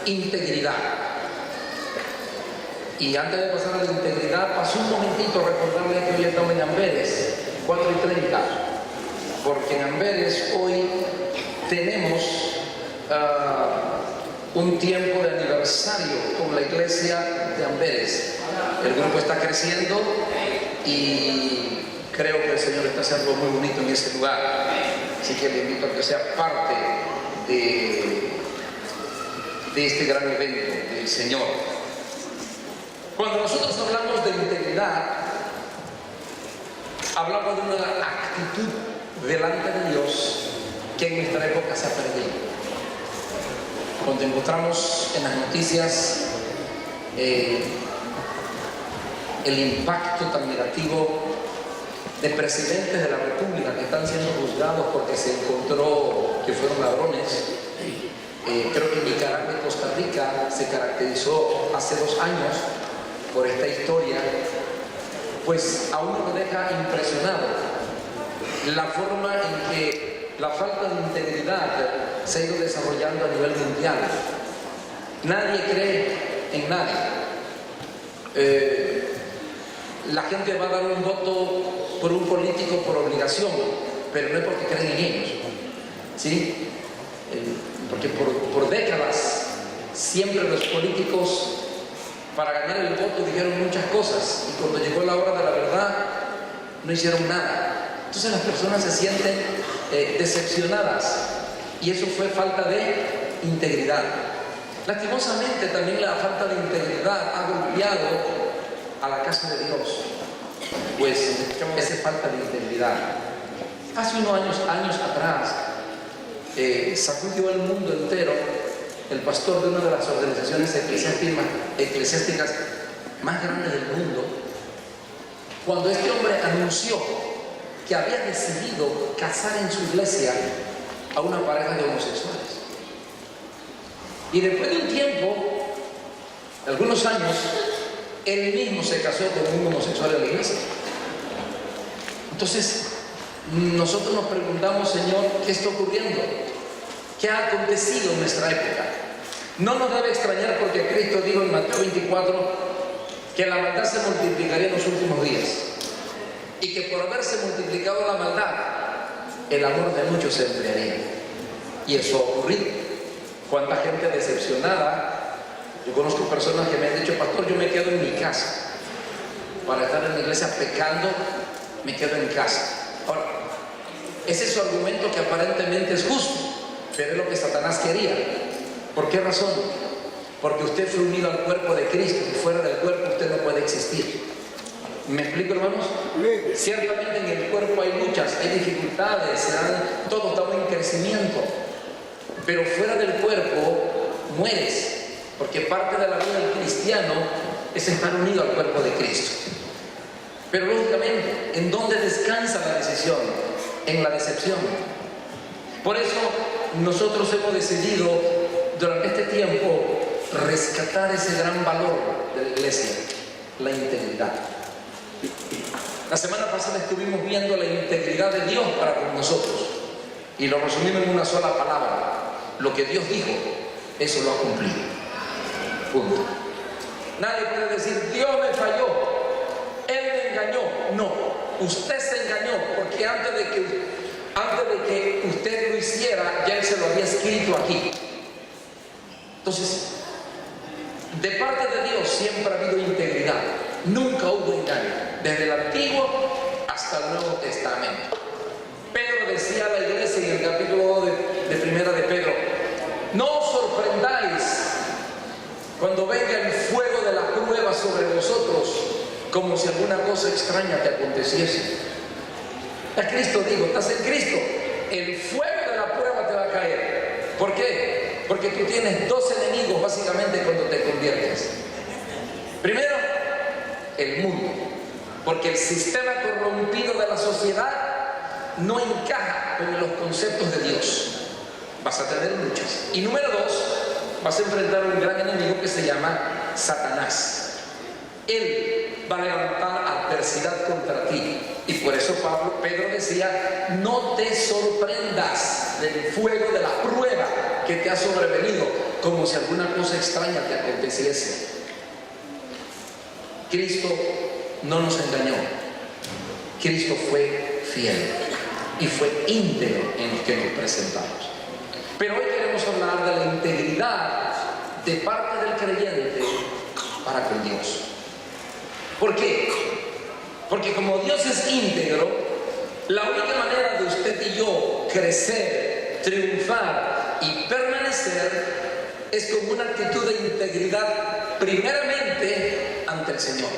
integridad. Y antes de pasar a la integridad, pasó un momentito a recordarle que hoy estamos en Amberes, 4:30, porque en Amberes hoy tenemos un tiempo de aniversario con la iglesia de Amberes. El grupo está creciendo y creo que el Señor está haciendo algo muy bonito en ese lugar. Así que le invito a que sea parte de este gran evento del Señor. Cuando nosotros hablamos de integridad, hablamos de una actitud delante de Dios que en nuestra época se ha perdido. Cuando encontramos en las noticias el impacto tan negativo de presidentes de la República que están siendo juzgados porque se encontró que fueron ladrones. Creo que Nicaragua y Costa Rica se caracterizó hace 2 años por esta historia, pues a uno lo deja impresionado la forma en que la falta de integridad se ha ido desarrollando a nivel mundial. Nadie cree en nadie. La gente va a dar un voto por un político por obligación, pero no es porque creen en ellos, ¿sí? Porque por décadas siempre los políticos para ganar el voto dijeron muchas cosas y cuando llegó la hora de la verdad no hicieron nada. Entonces las personas se sienten decepcionadas y eso fue falta de integridad. Lastimosamente también la falta de integridad ha golpeado a la casa de Dios, pues esa falta de integridad. Hace unos años atrás sacudió el mundo entero el pastor de una de las organizaciones eclesiásticas más grandes del mundo, cuando este hombre anunció que había decidido casar en su iglesia a una pareja de homosexuales. Y después de un tiempo, de algunos años, él mismo se casó con un homosexual en la iglesia. Entonces, nosotros nos preguntamos, Señor, ¿qué está ocurriendo? ¿Qué ha acontecido en nuestra época? No nos debe extrañar porque Cristo dijo en Mateo 24 que la maldad se multiplicaría en los últimos días y que por haberse multiplicado la maldad, el amor de muchos se enfriaría. Y eso ha ocurrido. ¿Cuánta gente decepcionada? Yo conozco personas que me han dicho, pastor, yo me quedo en mi casa. Para estar en la iglesia pecando, me quedo en casa. Ahora, ese es su argumento que aparentemente es justo, pero es lo que Satanás quería. ¿Por qué razón? Porque usted fue unido al cuerpo de Cristo y fuera del cuerpo usted no puede existir. ¿Me explico, hermanos? Ciertamente en el cuerpo hay luchas, hay dificultades, todo está en crecimiento, pero fuera del cuerpo mueres, porque parte de la vida del cristiano es estar unido al cuerpo de Cristo. Pero lógicamente, ¿en dónde descansa la decisión? En la decepción. Por eso nosotros hemos decidido durante este tiempo rescatar ese gran valor de la iglesia, la integridad. La semana pasada estuvimos viendo la integridad de Dios para con nosotros y lo resumimos en una sola palabra: lo que Dios dijo, eso lo ha cumplido. Punto. Nadie puede decir, Dios me falló, Él me engañó. No, usted se engañó porque antes de que usted lo hiciera, ya Él se lo había escrito aquí. Entonces, de parte de Dios siempre ha habido integridad, nunca hubo engaño, desde el Antiguo hasta el Nuevo Testamento. Pedro decía a la iglesia en el capítulo 2 de Primera de Pedro: no os sorprendáis cuando venga el fuego de la prueba sobre vosotros, como si alguna cosa extraña te aconteciese. A Cristo digo, estás en Cristo, el fuego de la prueba te va a caer. ¿Por qué? Porque tú tienes 2 enemigos básicamente cuando te conviertes. Primero, el mundo, porque el sistema corrompido de la sociedad no encaja con los conceptos de Dios. Vas a tener luchas. Y número 2, vas a enfrentar a un gran enemigo que se llama Satanás. Él va a levantar adversidad contra ti. Y por eso Pedro decía, no te sorprendas del fuego de la prueba que te ha sobrevenido, como si alguna cosa extraña te aconteciese. Cristo no nos engañó. Cristo fue fiel y fue íntegro en lo que nos presentamos. Pero hoy queremos hablar de la integridad de parte del creyente para con Dios. ¿Por qué? Porque como Dios es íntegro, la única manera de usted y yo crecer, triunfar y permanecer es con una actitud de integridad primeramente ante el Señor.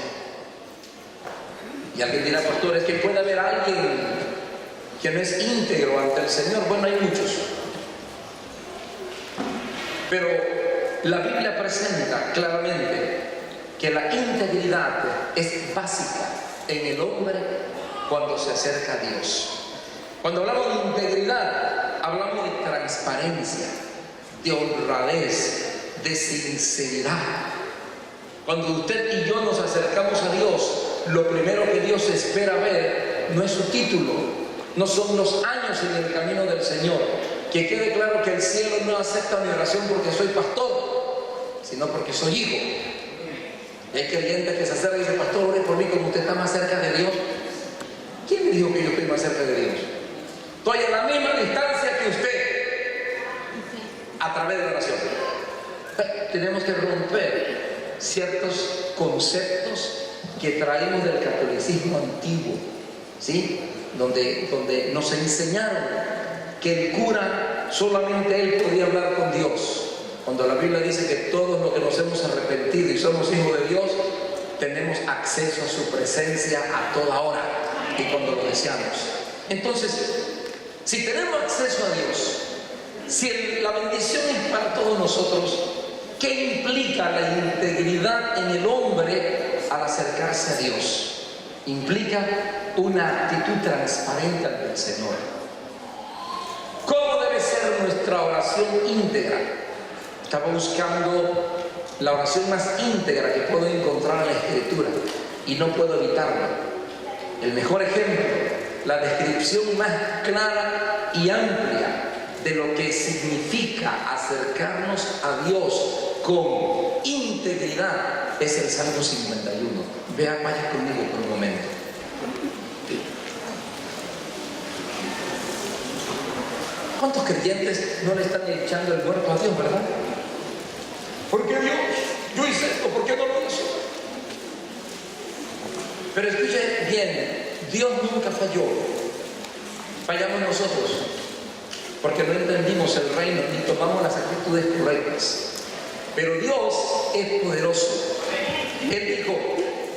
Y alguien dirá, pastor, es que puede haber alguien que no es íntegro ante el Señor. Bueno, hay muchos. Pero la Biblia presenta claramente que la integridad es básica en el hombre cuando se acerca a Dios. Cuando hablamos de integridad, hablamos de transparencia, de honradez, de sinceridad. Cuando usted y yo nos acercamos a Dios, lo primero que Dios espera ver no es su título, no son los años en el camino del Señor. Que quede claro que el cielo no acepta mi oración porque soy pastor, sino porque soy hijo. Y hay creyentes que se acercan y dicen, pastor, ore por mí como usted está más cerca de Dios. ¿Quién me dijo que yo estoy más cerca de Dios? Estoy a la misma distancia que usted a través de la oración. Tenemos que romper ciertos conceptos que traemos del catolicismo antiguo, ¿sí? Donde nos enseñaron que el cura solamente él podía hablar con Dios, cuando la Biblia dice que todos los que nos hemos arrepentido y somos hijos de Dios tenemos acceso a su presencia a toda hora y cuando lo deseamos. Entonces, si tenemos acceso a Dios, si la bendición es para todos nosotros, ¿qué implica la integridad en el hombre al acercarse a Dios? Implica una actitud transparente ante el Señor. ¿Cómo debe ser nuestra oración íntegra? Estaba buscando la oración más íntegra que puedo encontrar en la Escritura y no puedo evitarlo. El mejor ejemplo, la descripción más clara y amplia de lo que significa acercarnos a Dios con integridad es el Salmo 51. Vaya conmigo por un momento. ¿Cuántos creyentes no le están echando el muerto a Dios, verdad? ¿Por qué Dios? Yo hice esto, ¿por qué no lo hizo? Pero escuche bien, Dios nunca falló. Fallamos nosotros, porque no entendimos el reino ni tomamos las actitudes correctas. Pero Dios es poderoso. Él dijo,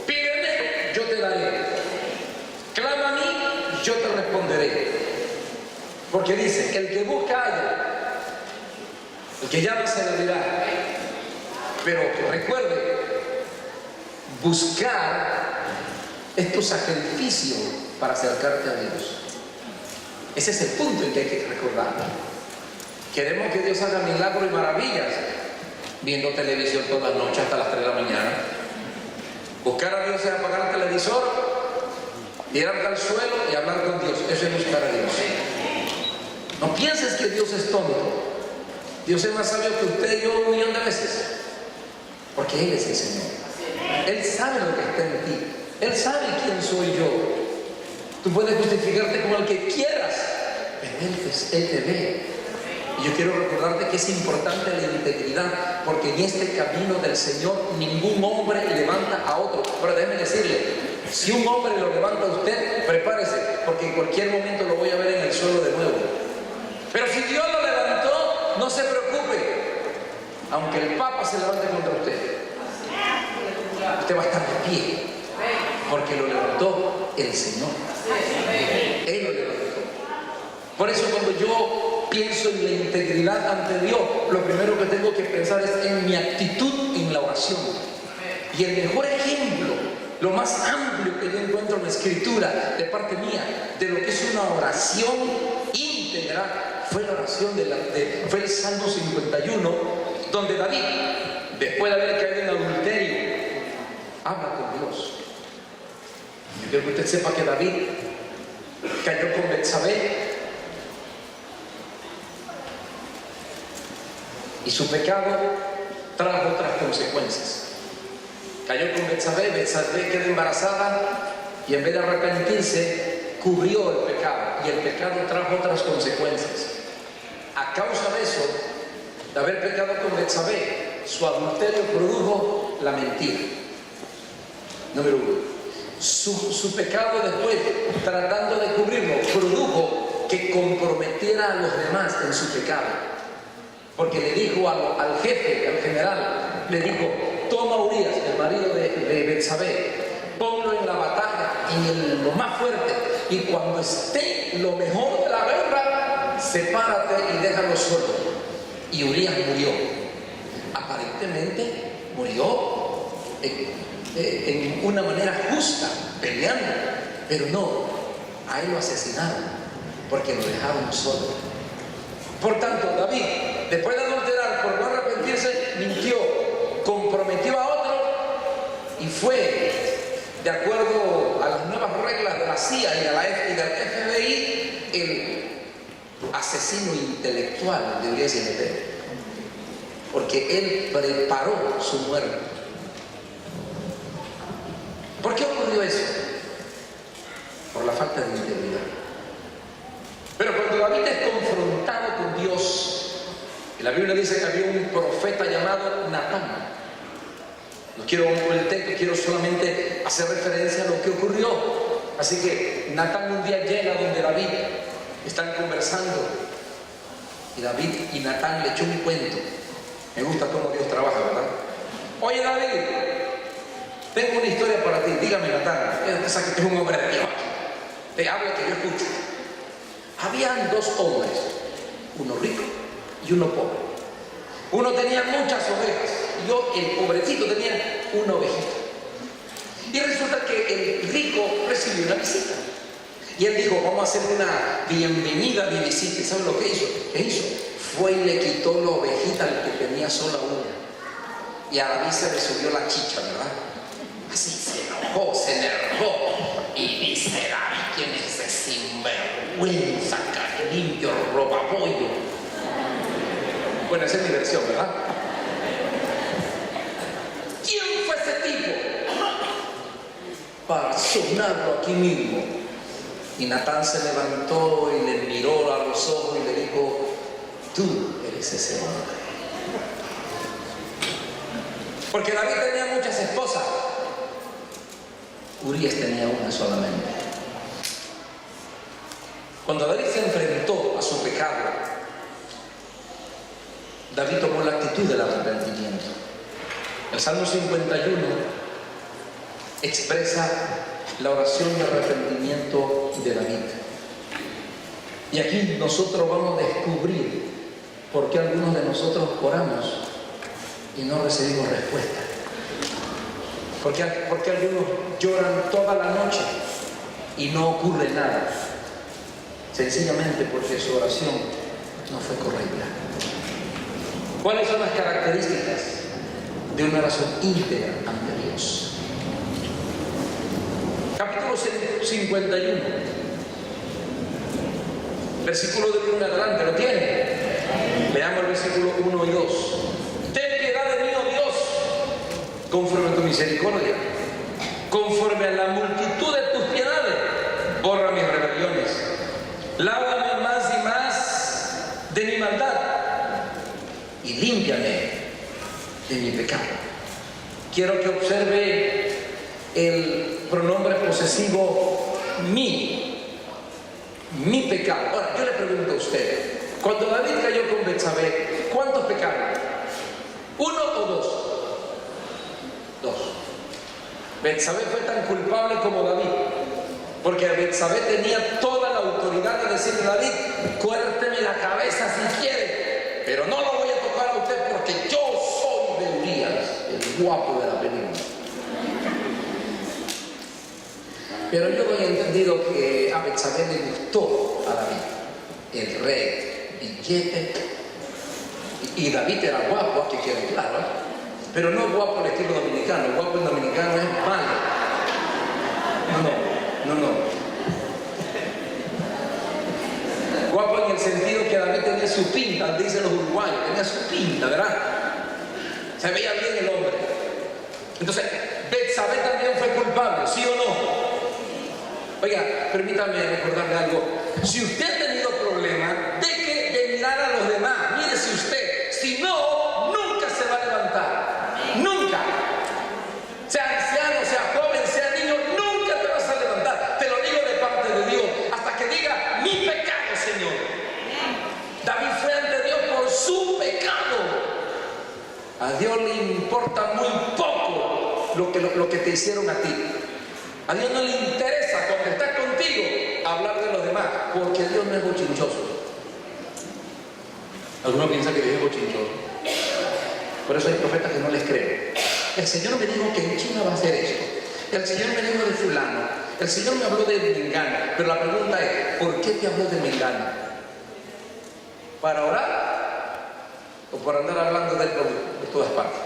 pídeme, yo te daré. Clama a mí, yo te responderé. Porque dice, el que busca halla, el que llama se le abrirá. Pero recuerde, buscar es tu sacrificio para acercarte a Dios. Ese es el punto en que hay que recordar. Queremos que Dios haga milagros y maravillas viendo televisión todas las noches hasta las 3 de la mañana. Buscar a Dios es apagar el televisor, tirarte al suelo y hablar con Dios. Eso es buscar a Dios. No pienses que Dios es tonto. Dios es más sabio que usted y yo 1.000.000 de veces. Porque Él es el Señor. Él sabe lo que está en ti. Él sabe quién soy yo. Tú puedes justificarte como el que quieras, pero Él te ve. Y yo quiero recordarte que es importante la integridad, porque en este camino del Señor ningún hombre levanta a otro. Pero déjeme decirle, si un hombre lo levanta a usted, prepárese, porque en cualquier momento lo voy a ver en el suelo de nuevo. Pero si Dios lo levantó, no se preocupe. Aunque el Papa se levante contra usted, usted va a estar de pie, porque lo levantó el Señor. Él lo levantó. Por eso cuando yo pienso en la integridad ante Dios, lo primero que tengo que pensar es en mi actitud en la oración. Y el mejor ejemplo, lo más amplio que yo encuentro en la Escritura de parte mía, de lo que es una oración íntegra, fue la oración fue el Salmo 51, donde David, después de haber caído en adulterio, habla con Dios. Yo quiero que usted sepa que David cayó con Betsabé. Y su pecado trajo otras consecuencias. Cayó con Betsabé, Betsabé quedó embarazada y en vez de arrepentirse, cubrió el pecado. Y el pecado trajo otras consecuencias. A causa de eso, de haber pecado con Betsabé, su adulterio produjo la mentira. Número uno. Su pecado después, tratando de cubrirlo, produjo que comprometiera a los demás en su pecado. Porque le dijo al jefe, al general, le dijo: toma a Urías, el marido de Betsabé, ponlo en la batalla, en lo más fuerte, y cuando esté lo mejor de la guerra, sepárate y déjalo solo. Y Urías murió. Aparentemente murió en una manera justa, peleando, pero no, a él lo asesinaron porque lo dejaron solo. Por tanto, David, después de adulterar por no arrepentirse, mintió, comprometió a otro y fue, de acuerdo a las nuevas reglas de la CIA y del FBI, el asesino intelectual de Urias y Betsabé, porque él preparó su muerte. ¿Por qué ocurrió eso? Por la falta de integridad. Pero cuando David es confrontado con Dios, y la Biblia dice que había un profeta llamado Natán. No quiero el texto, quiero solamente hacer referencia a lo que ocurrió. Así que Natán un día llega donde David, están conversando, y David y Natán le echó un cuento. Me gusta cómo Dios trabaja, ¿verdad? Oye, David, tengo una historia para ti. Dígame, Natán. Piensa que tú eres un hombre de Dios. Te hablo que yo escucho. Habían dos hombres, uno rico y uno pobre. Uno tenía muchas ovejas y el pobrecito tenía una ovejita. Y resulta que el rico recibió una visita. Y él dijo: vamos a hacer una bienvenida a mi visita. ¿Y saben lo que hizo? ¿Qué hizo? Fue y le quitó la ovejita al que tenía sola una. Y a David se le subió la chicha, ¿verdad? Así se enojó, se enervó. Y dice David: ¿quién es ese sinvergüenza que limpio roba pollo? Bueno, esa es mi versión, ¿verdad? ¿Quién fue ese tipo? Para sonarlo aquí mismo. Y Natán se levantó y le miró a los ojos y le dijo: tú eres ese hombre. Porque David tenía muchas esposas, Urías tenía una solamente. Cuando David se enfrentó a su pecado, David tomó la actitud del arrepentimiento. El Salmo 51 expresa la oración de arrepentimiento de David. Y aquí nosotros vamos a descubrir por qué algunos de nosotros oramos y no recibimos respuesta. Porque algunos lloran toda la noche y no ocurre nada. Sencillamente porque su oración no fue correcta. ¿Cuáles son las características de una oración íntegra ante Dios? Capítulo 51, versículo de 1 en adelante, ¿lo tiene? Leamos el versículo 1 y 2. Ten piedad de mí, oh Dios, conforme a tu misericordia, conforme a la multitud de tus piedades, borra mis rebeliones, lávame más y más de mi maldad y límpiame de mi pecado. Quiero que observe el pronombre posesivo mi pecado. Ahora, yo le pregunto a usted, cuando David cayó con Betsabé, ¿cuántos pecaron? ¿Uno o dos? Dos. Betsabé fue tan culpable como David, porque Betsabé tenía toda la autoridad de decirle: David, cuérteme la cabeza si quiere, pero no lo voy a tocar a usted porque yo soy de Urías, el guapo de la película. Pero yo no he entendido que a Betsabé le gustó a David, el rey, billete, y David era guapo, que quede claro, pero no guapo al estilo dominicano. El guapo en dominicano es malo. No. Guapo en el sentido que David tenía su pinta, dicen los uruguayos, tenía su pinta, ¿verdad? Se veía bien el hombre. Entonces, Betsabé también fue culpable, ¿sí o no? Oiga, permítame recordarle algo. Si usted ha tenido problemas, deje de mirar a los demás. Mírese usted. Si no, nunca se va a levantar. Nunca. Sea anciano, sea joven, sea niño, nunca te vas a levantar. Te lo digo de parte de Dios. Hasta que diga, mi pecado, Señor. David fue ante Dios por su pecado. A Dios le importa muy poco lo que te hicieron a ti. A Dios no le interesa cuando está contigo hablar de los demás, porque Dios no es bochinchoso. Algunos piensan que Dios es bochinchoso. Por eso hay profetas que no les creen. El Señor me dijo que en China va a hacer esto. El Señor me dijo de fulano. El Señor me habló de Mengano. Pero la pregunta es, ¿por qué te habló de Mengano? ¿Para orar? ¿O por andar hablando de él por todas partes?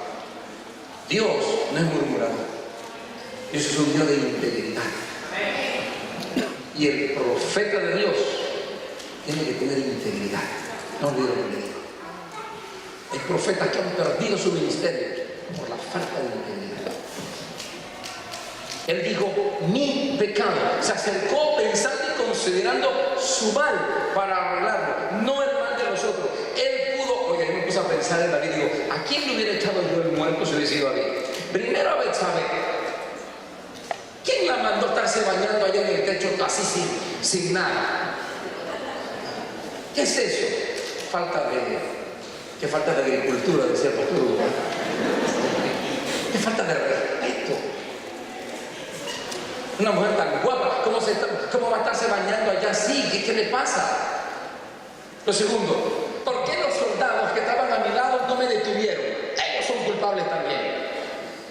Dios no es murmurador. Dios es un Dios de integridad. Y el profeta de Dios tiene que tener integridad. No olviden lo que le digo. Hay profetas que han perdido su ministerio por la falta de integridad. Él dijo, mi pecado. Se acercó pensando y considerando su mal para arreglarlo, no el mal de los otros. Él pudo, oye, yo me puse a pensar en David, digo, ¿a quién le hubiera echado yo el muerto si hubiera sido David? Primero a Betsabé. ¿Quién la mandó a estarse bañando allá en el techo así sin nada? ¿Qué es eso? ¿Qué falta de agricultura, decía el pastor Hugo? ¿Qué falta de respeto? Una mujer tan guapa, ¿cómo va a estarse bañando allá así? ¿Qué le pasa? Lo segundo, ¿por qué los soldados que estaban a mi lado no me detuvieron? Ellos son culpables también.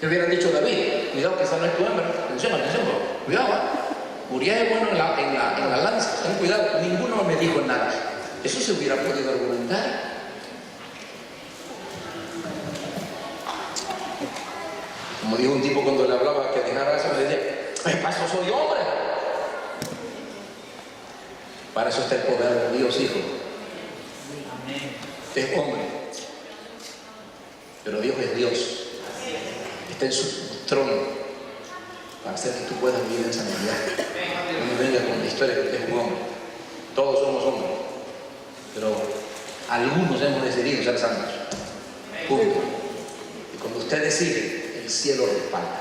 Le hubieran dicho a David, cuidado que esa no es tu hembra. Atención, cuidado, Uriah es bueno en la lanza, ten cuidado. Ninguno me dijo nada. Eso se hubiera podido argumentar. Como dijo un tipo cuando le hablaba que dejara eso, me decía, para eso soy hombre. Para eso está el poder de Dios, hijo. Es hombre. Pero Dios es Dios. Está en su trono para hacer que tú puedas vivir en santidad. No me venga con la historia que usted es un hombre. Todos somos hombres, pero algunos hemos decidido ser santos. Punto. Y cuando usted decide, el cielo respalda.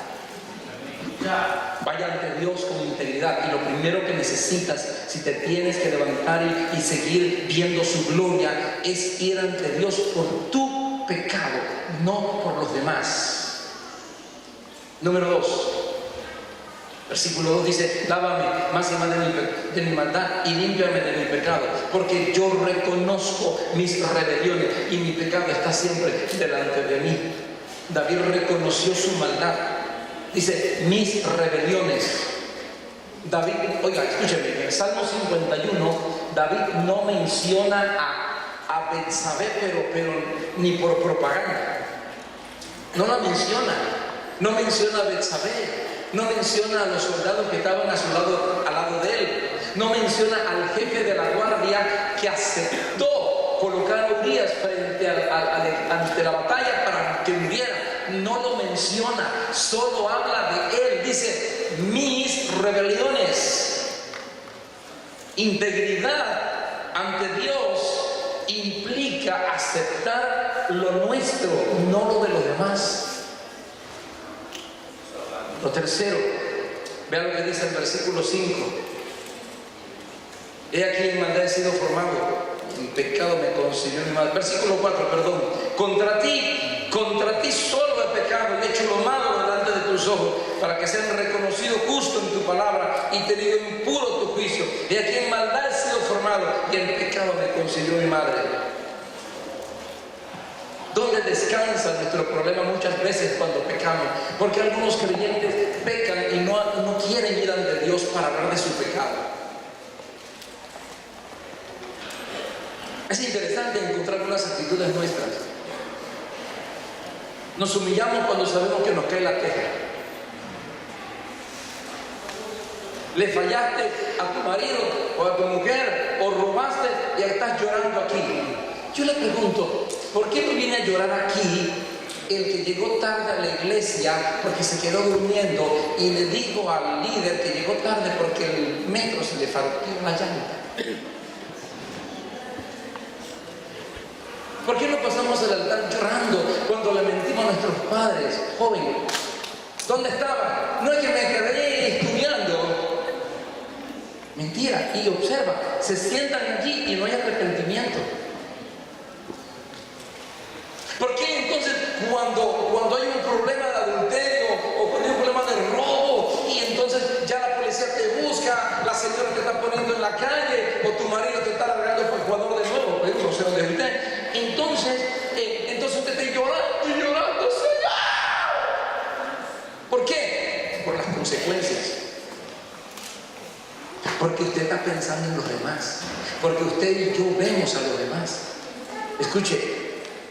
Vaya ante Dios con integridad, y lo primero que necesitas, si te tienes que levantar y seguir viendo su gloria, es ir ante Dios por tu pecado, no por los demás. Número 2, versículo 2 dice, lávame más y más de mi maldad y límpiame de mi pecado, porque yo reconozco mis rebeliones y mi pecado está siempre delante de mí. David reconoció su maldad. Dice, mis rebeliones. David, oiga, escúcheme, en el Salmo 51, David no menciona a Betsabé, pero ni por propaganda. No la menciona. No menciona a Betsabé. No menciona a los soldados que estaban al lado de él. No menciona al jefe de la guardia que aceptó colocar a Urias ante la batalla para que muriera. No lo menciona, solo habla de él. Dice, mis rebeliones. Integridad ante Dios implica aceptar lo nuestro, no lo de los demás. Lo tercero, vea lo que dice el versículo 5. He aquí en maldad he sido formado, en pecado me concibió mi madre. Versículo 4, perdón. Contra ti solo he pecado y he hecho lo malo delante de tus ojos, para que sean reconocido justo en tu palabra y tenido impuro tu juicio. He aquí en maldad he sido formado y en pecado me concibió mi madre. ¿Dónde descansa nuestro problema muchas veces cuando pecamos? Porque algunos creyentes pecan y no quieren ir ante Dios para hablar de su pecado. Es interesante encontrar unas actitudes nuestras. Nos humillamos cuando sabemos que nos cae la teja. Le fallaste a tu marido o a tu mujer, o robaste y estás llorando ¿por qué me viene a llorar aquí el que llegó tarde a la iglesia porque se quedó durmiendo y le dijo al líder que llegó tarde porque el metro se le partió la llanta? ¿Por qué no pasamos al altar llorando cuando lamentimos a nuestros padres? Joven, ¿dónde estaba? No es que me quedé estudiando. Mentira. Y observa, se sientan allí y no hay arrepentimiento. ¿Por qué entonces cuando hay un problema de adulterio o cuando hay un problema de robo y entonces ya la policía te busca, la señora te está poniendo en la calle o tu marido te está largando por Ecuador de nuevo, es grosero de usted, entonces usted está llorando y llorando, Señor? ¿Por qué? Por las consecuencias. Porque usted está pensando en los demás, porque usted y yo vemos a los demás. Escuche,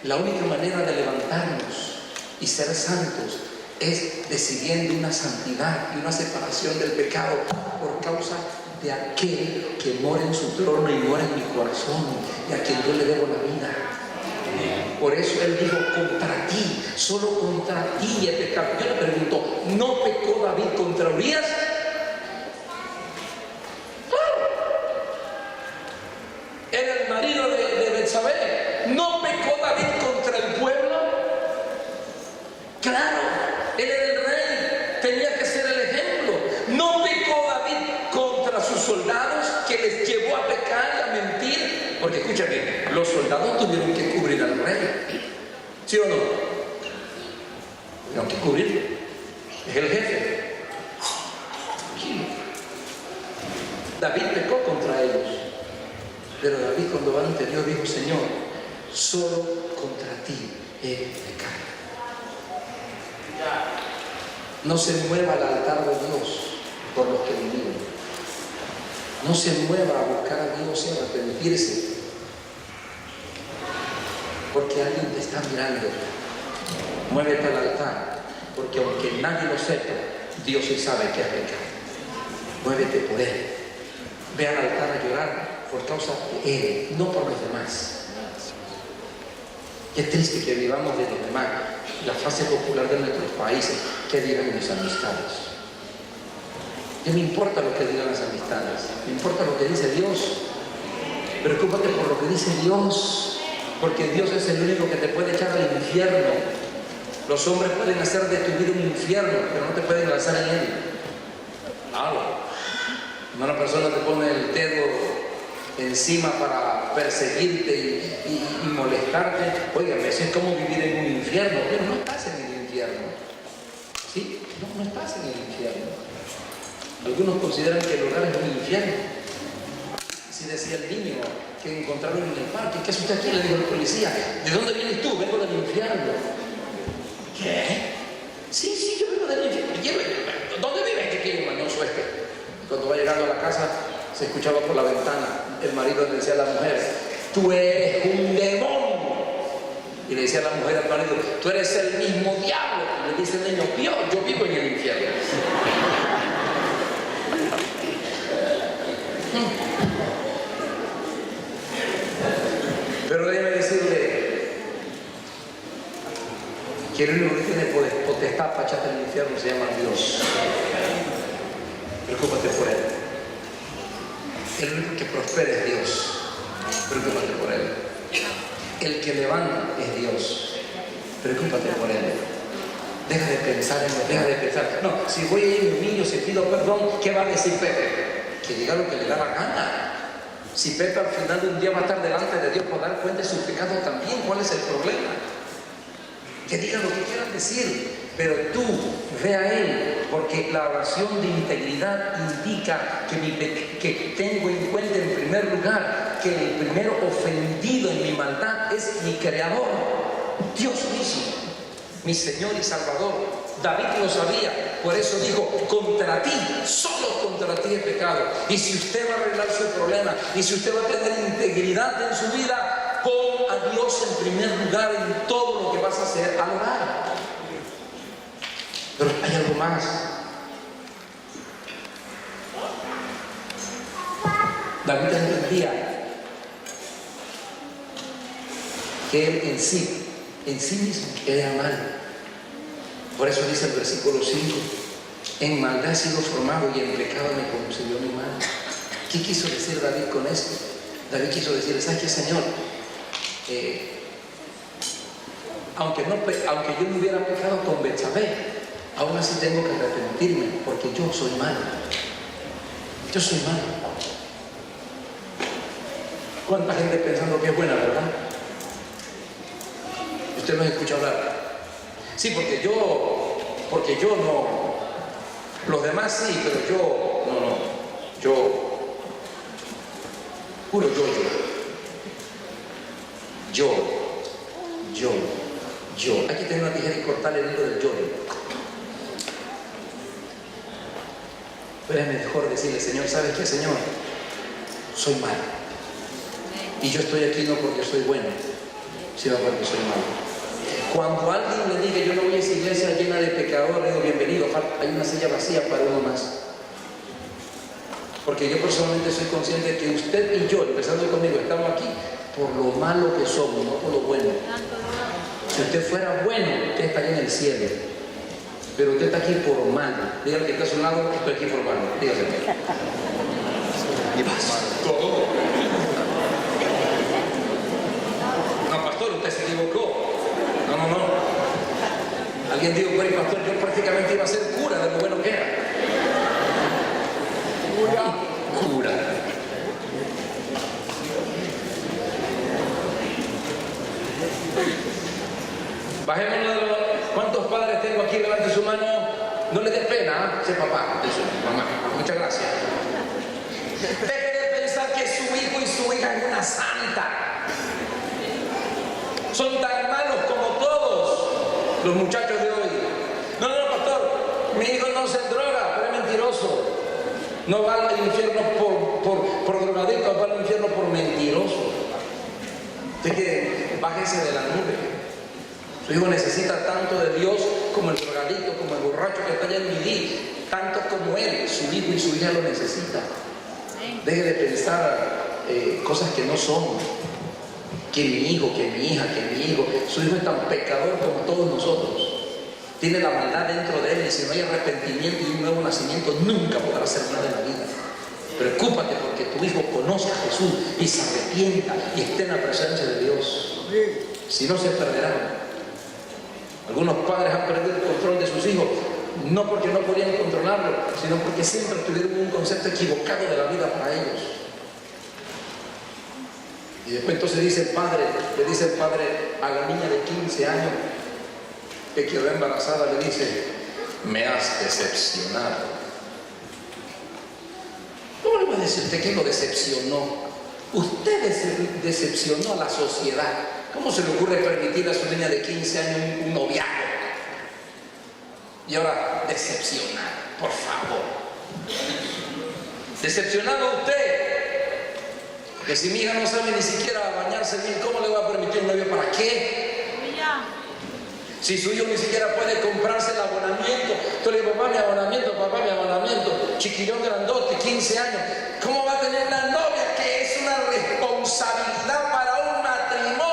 la única manera de levantarnos y ser santos es decidiendo una santidad y una separación del pecado por causa de aquel que mora en su trono y mora en mi corazón y a quien yo le debo la vida. Por eso él dijo, contra ti, solo contra ti he pecado. Yo le pregunto, ¿no pecó David contra Urías? Era el marido de Betsabé. ¿No pecó David contra el pueblo? Claro, él era el rey, tenía que ser el ejemplo. ¿No pecó David contra sus soldados que les llevó a pecar y a mentir? Porque escúchame, los soldados tuvieron que cubrir al rey, ¿sí o no? Tuvieron que cubrirlo, es el jefe. David pecó contra ellos, pero David cuando va ante Dios dijo, Señor, solo contra ti he pecado. No se mueva al altar de Dios por los que viven. No se mueva a buscar a Dios y a arrepentirse, porque alguien te está mirando. Muévete al altar, porque aunque nadie lo sepa, Dios sí sabe que has pecado. Muévete por Él. Ve al altar a llorar por causa de Él, no por los demás. Qué triste que vivamos de los demás. La frase popular de nuestros países, ¿qué dirán mis amistades? ¿Qué me importa lo que digan las amistades? Me importa lo que dice Dios. Preocúpate por lo que dice Dios, porque Dios es el único que te puede echar al infierno. Los hombres pueden hacer de tu vida un infierno, pero no te pueden lanzar en él. Claro. Una persona te pone el dedo encima para perseguirte y molestarte. Óigame, eso es como vivir en un infierno. Pero no estás en el infierno. ¿Sí? No estás en el infierno. Algunos consideran que el hogar es un infierno. Así decía el niño que encontraron en el parque. ¿Qué hace usted aquí? Le dijo el policía. ¿De dónde vienes tú? Vengo del infierno. ¿Qué? Sí, yo vengo del infierno. ¿Dónde vives? Que aquí mañoso este. Cuando va llegando a la casa, se escuchaba por la ventana, el marido le decía a la mujer, tú eres un demonio. Y le decía a la mujer al marido, tú eres el mismo diablo. Y le dice el niño, yo vivo en el infierno. Pero déjeme decirle que el único que tiene potestad para echarte al infierno se llama Dios. Preocúpate por Él. El único que prospera es Dios. Preocúpate por Él. El que levanta es Dios. Preocúpate por Él. Deja de pensar en lo deja de pensar. No, si voy a ir a un niño, si pido perdón, ¿qué va a decir Pepe? Que diga lo que le da la gana. Si Pepe al final de un día va a estar delante de Dios para dar cuenta de sus pecados también, ¿cuál es el problema? Que digan lo que quieran decir. Pero tú ve a Él, porque la oración de integridad indica que tengo en cuenta en primer lugar que el primero ofendido en mi maldad es mi Creador, Dios mismo, mi Señor y Salvador. David lo sabía, por eso dijo, contra ti, solo contra ti he pecado. Y si usted va a arreglar su problema, y si usted va a tener integridad en su vida, pon a Dios en primer lugar en todo lo que vas a hacer al orar. Pero hay algo más. David entendía que él en sí mismo era malo. Por eso dice el versículo 5, en maldad he sido formado y en pecado me concibió mi madre. ¿Qué quiso decir David con esto? David quiso decir, ¿sabes qué, Señor? Aunque yo no hubiera pecado con Betsabé, aún así tengo que arrepentirme, porque yo soy malo. Yo soy malo. ¿Cuánta gente pensando que es buena, verdad? Usted los escucha hablar. Sí, porque yo no. Los demás sí, pero yo no. Puro yo. Hay que tener una tijera y cortar el hilo del yo. Pero es mejor decirle, Señor, ¿sabes qué, Señor? Soy malo. Y yo estoy aquí no porque soy bueno, sino porque soy malo. Cuando alguien le diga, yo no voy a esa iglesia llena de pecadores, digo, bienvenido, hay una silla vacía para uno más. Porque yo personalmente soy consciente de que usted y yo, empezando conmigo, estamos aquí por lo malo que somos, no por lo bueno. Si usted fuera bueno, usted estaría en el cielo. Pero usted está aquí por malo. Dígale que está a su lado, estoy aquí por malo. Dígale. Pastor. No, pastor, usted se equivocó. No. Alguien dijo, bueno, pastor, yo prácticamente iba a ser cura de lo bueno que era. Cura. Bajémonos de los... ¿Cuántos padres tengo aquí? Levante su mano. No le dé pena, ese papá, eso, mamá. Muchas gracias. Deje de pensar que su hijo y su hija es una santa. Son tan malos como todos los muchachos de hoy. No, pastor, mi hijo no se droga, pero es mentiroso. No va al infierno por drogadicto, va al infierno por mentiroso. Así que bájese de la nube. Su hijo necesita tanto de Dios como el drogadicto, como el borracho que está allá en Midí, tanto como él, su hijo y su hija lo necesitan. Deje de pensar cosas que no son. Que mi hijo, que mi hija, que mi hijo. Su hijo es tan pecador como todos nosotros. Tiene la maldad dentro de él y si no hay arrepentimiento y un nuevo nacimiento, nunca podrá hacer nada en la vida. Preocúpate porque tu hijo conozca a Jesús y se arrepienta y esté en la presencia de Dios. Si no, se perderán. Algunos padres han perdido el control de sus hijos, no porque no podían controlarlo, sino porque siempre tuvieron un concepto equivocado de la vida para ellos. Y después entonces le dice el padre a la niña de 15 años que quedó embarazada, le dice, me has decepcionado. ¿Cómo le va a decir usted que lo decepcionó? Usted decepcionó a la sociedad. ¿Cómo se le ocurre permitir a su niña de 15 años un noviazgo? Y ahora, decepcionar, por favor. Decepcionado usted. Que si mi hija no sabe ni siquiera bañarse bien, ¿cómo le va a permitir un novio? ¿Para qué? Si su hijo ni siquiera puede comprarse el abonamiento, tú le dices, papá, mi abonamiento, chiquillón grandote, 15 años, ¿cómo va a tener una novia que es una responsabilidad para un matrimonio?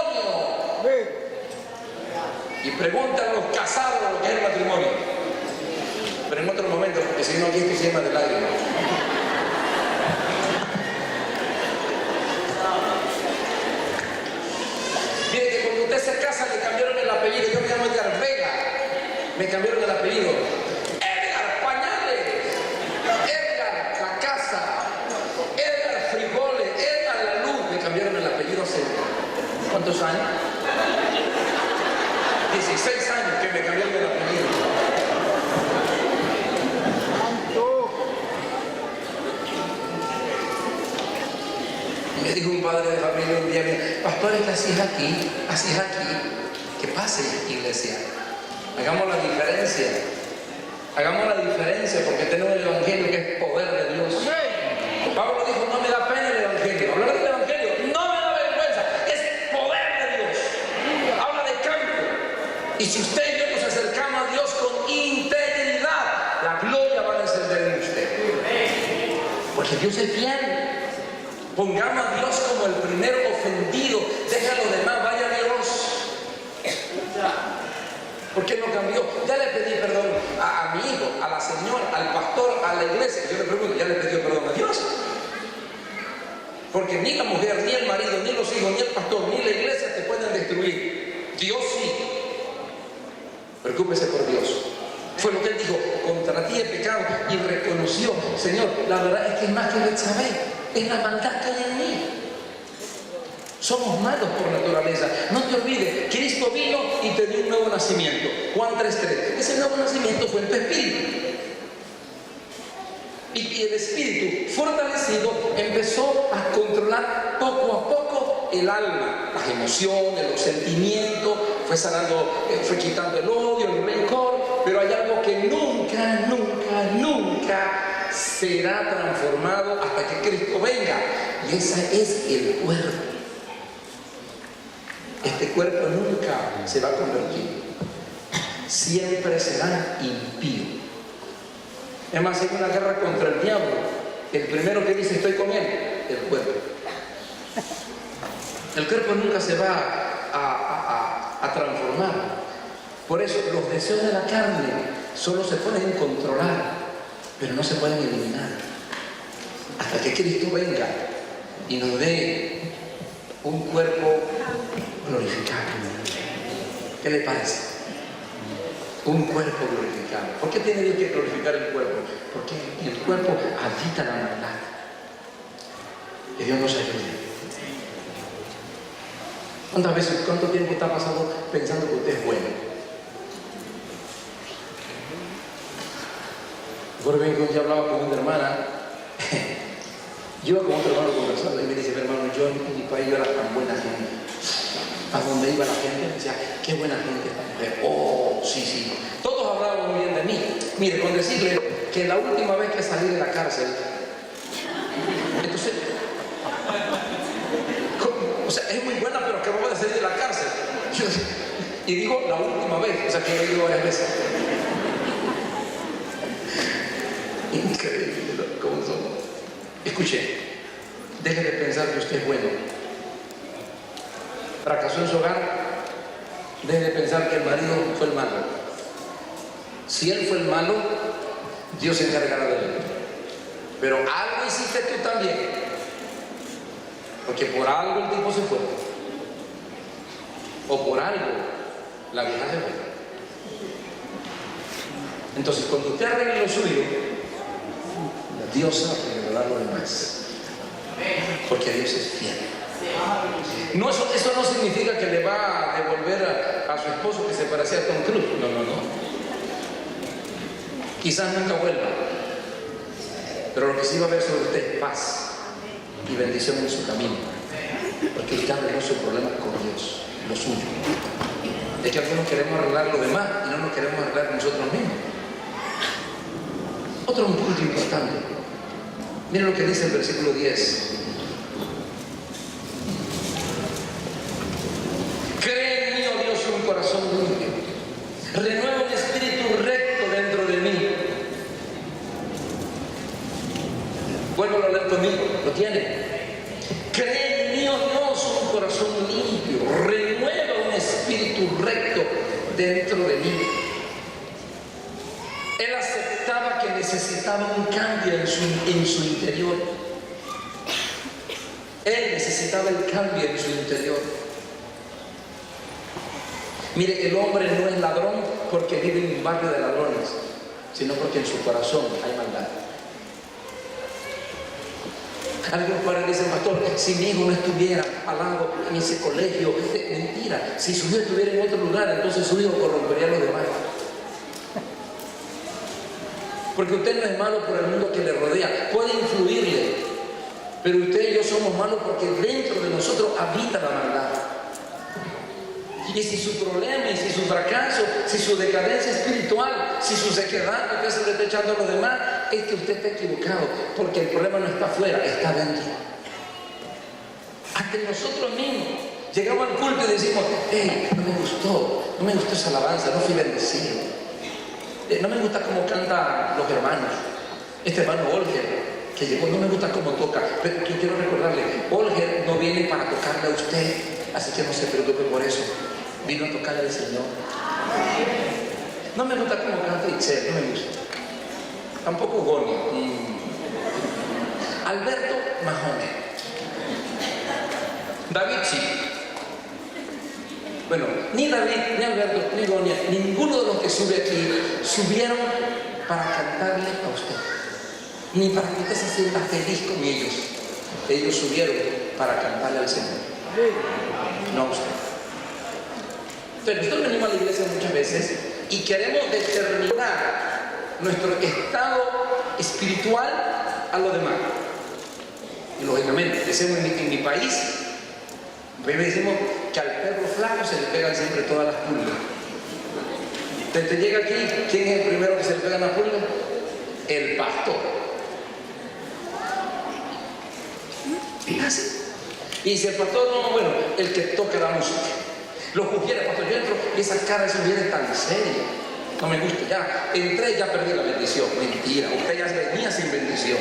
Y preguntan los casados lo que es el matrimonio. Pero en otro momento, porque si no aquí esto se llena de lágrimas. Mire que cuando usted se casa le cambiaron el apellido. Yo me llamo Edgar Vega. Me cambiaron el apellido. Edgar Pañales. Edgar La Casa. Edgar Frijoles. Edgar La Luz. Me cambiaron el apellido hace... ¿cuántos años? 16 años que me cambiaron el apellido. Me dijo un padre de familia un día, pastor, es que así es aquí. ¿Qué pasa en esta iglesia? Hagamos la diferencia porque tenemos el evangelio que es poder de Dios. Pablo dijo, no me da pena el evangelio. Hablar del evangelio no me da vergüenza, es poder de Dios. Habla de cambio. Y si usted y yo nos acercamos a Dios con integridad, la gloria va a descender en usted. Porque Dios es fiel. Pongamos a Dios como el primer ofendido. Deja a los demás, vaya a Dios. ¿Por qué no cambió? Ya le pedí perdón a mi hijo, a la señora, al pastor, a la iglesia. Yo le pregunto, ¿ya le pidió perdón a Dios? Porque ni la mujer, ni el marido, ni los hijos, ni el pastor, ni la iglesia te pueden destruir. Dios sí. Preocúpese por Dios. Fue lo que él dijo: contra ti he pecado, y reconoció: Señor, la verdad es que es más que Betsabé, es la maldad que hay en mí. Somos malos por naturaleza. No te olvides, Cristo vino y te dio un nuevo nacimiento. Juan 3:3. Ese nuevo nacimiento fue en tu espíritu. Y el espíritu fortalecido empezó a controlar poco a poco el alma, las emociones, los sentimientos, fue sanando, fue quitando el odio, el rencor. Pero hay algo que nunca será transformado hasta que Cristo venga, y ese es el cuerpo. Este cuerpo nunca se va a convertir, siempre será impío. Es más, hay una guerra contra el diablo. El primero que dice estoy con él, el cuerpo. El cuerpo nunca se va a transformar. Por eso los deseos de la carne solo se pueden controlar, pero no se pueden eliminar hasta que Cristo venga y nos dé un cuerpo glorificado. ¿Qué le parece? Un cuerpo glorificado. ¿Por qué tiene Dios que glorificar el cuerpo? Porque en el cuerpo habita la maldad. Que Dios nos ayude. ¿Cuántas veces, cuánto tiempo está pasando pensando que usted es bueno? Recuerdo bien que un día hablaba con una hermana. Yo iba con otro hermano conversando y me dice: hermano, yo en mi país yo era tan buena gente. A donde iba la gente decía: qué buena gente esta mujer. Oh, sí. Todos hablaban muy bien de mí. Mire, con decirle que la última vez que salí de la cárcel, entonces, o sea, es muy buena, pero acababa de salir de la cárcel. Y digo la última vez, o sea, que he ido varias veces. Increíble cómo somos. Escuche, deje de pensar que usted es bueno. Fracasó en su hogar, deje de pensar que el marido fue el malo. Si él fue el malo, Dios se encargará de él. Pero algo hiciste tú también, porque por algo el tipo se fue, o por algo la vieja se fue. Entonces, cuando usted arregle lo suyo, Dios sabe arreglar lo demás, porque Dios es fiel. No, eso no significa que le va a devolver a su esposo que se parecía a Tom Cruise. No. Quizás nunca vuelva, pero lo que sí va a haber sobre usted es paz y bendición en su camino, porque usted arregló su problema con Dios, lo suyo. Es que algunos queremos arreglar lo demás y no nos queremos arreglar nosotros mismos. Otro punto importante, miren lo que dice el versículo 10. Cree en mí, oh Dios, un corazón limpio. Renueva un espíritu recto dentro de mí. Vuelvo a leer conmigo, ¿lo tiene? Cree en mí, oh Dios, un corazón limpio. Renueva un espíritu recto dentro de mí. Él aceptaba que necesitaba un cambio en su interior. Él necesitaba el cambio en su interior. Mire, el hombre no es ladrón porque vive en un barrio de ladrones, sino porque en su corazón hay maldad. Algunos padres dicen: pastor, si mi hijo no estuviera al lado en ese colegio, mentira. Si su hijo estuviera en otro lugar, entonces su hijo corrompería a los demás. Porque usted no es malo por el mundo que le rodea, puede influirle, pero usted y yo somos malos porque dentro de nosotros habita la maldad. Y si su problema, y si su fracaso, si su decadencia espiritual, si su sequedad, usted se le está echando a los demás, es que usted está equivocado, porque el problema no está afuera, está dentro. Hasta nosotros mismos llegamos al culto y decimos: no me gustó esa alabanza, no fui bendecido. No me gusta cómo cantan los hermanos. Este hermano Olger que llegó, no me gusta cómo toca, pero quiero recordarle: Olger no viene para tocarle a usted, así que no se preocupe por eso. vino a tocar al Señor. No me gusta como canta Itzel, no me gusta. Tampoco Gonio. Alberto, más o menos. David sí. Bueno, ni David, ni Alberto, ni Gonia, ninguno de los que sube aquí subieron para cantarle a usted, ni para que usted se sienta feliz con ellos. Ellos subieron para cantarle al Señor, no a usted. Entonces nosotros venimos a la iglesia muchas veces y queremos determinar nuestro estado espiritual a lo demás. Y lógicamente, decimos en mi país, decimos que al perro flaco se le pegan siempre todas las pulgas. Te llega aquí, ¿quién es el primero que se le pegan las pulgas? El pastor. Y así. Y si el pastor no, bueno, el que toca la música. Lo juzguera, pastor, yo entro y esa cara de su vida es tan seria. No me gusta, ya entré, ya perdí la bendición. Mentira, usted ya venía sin bendición.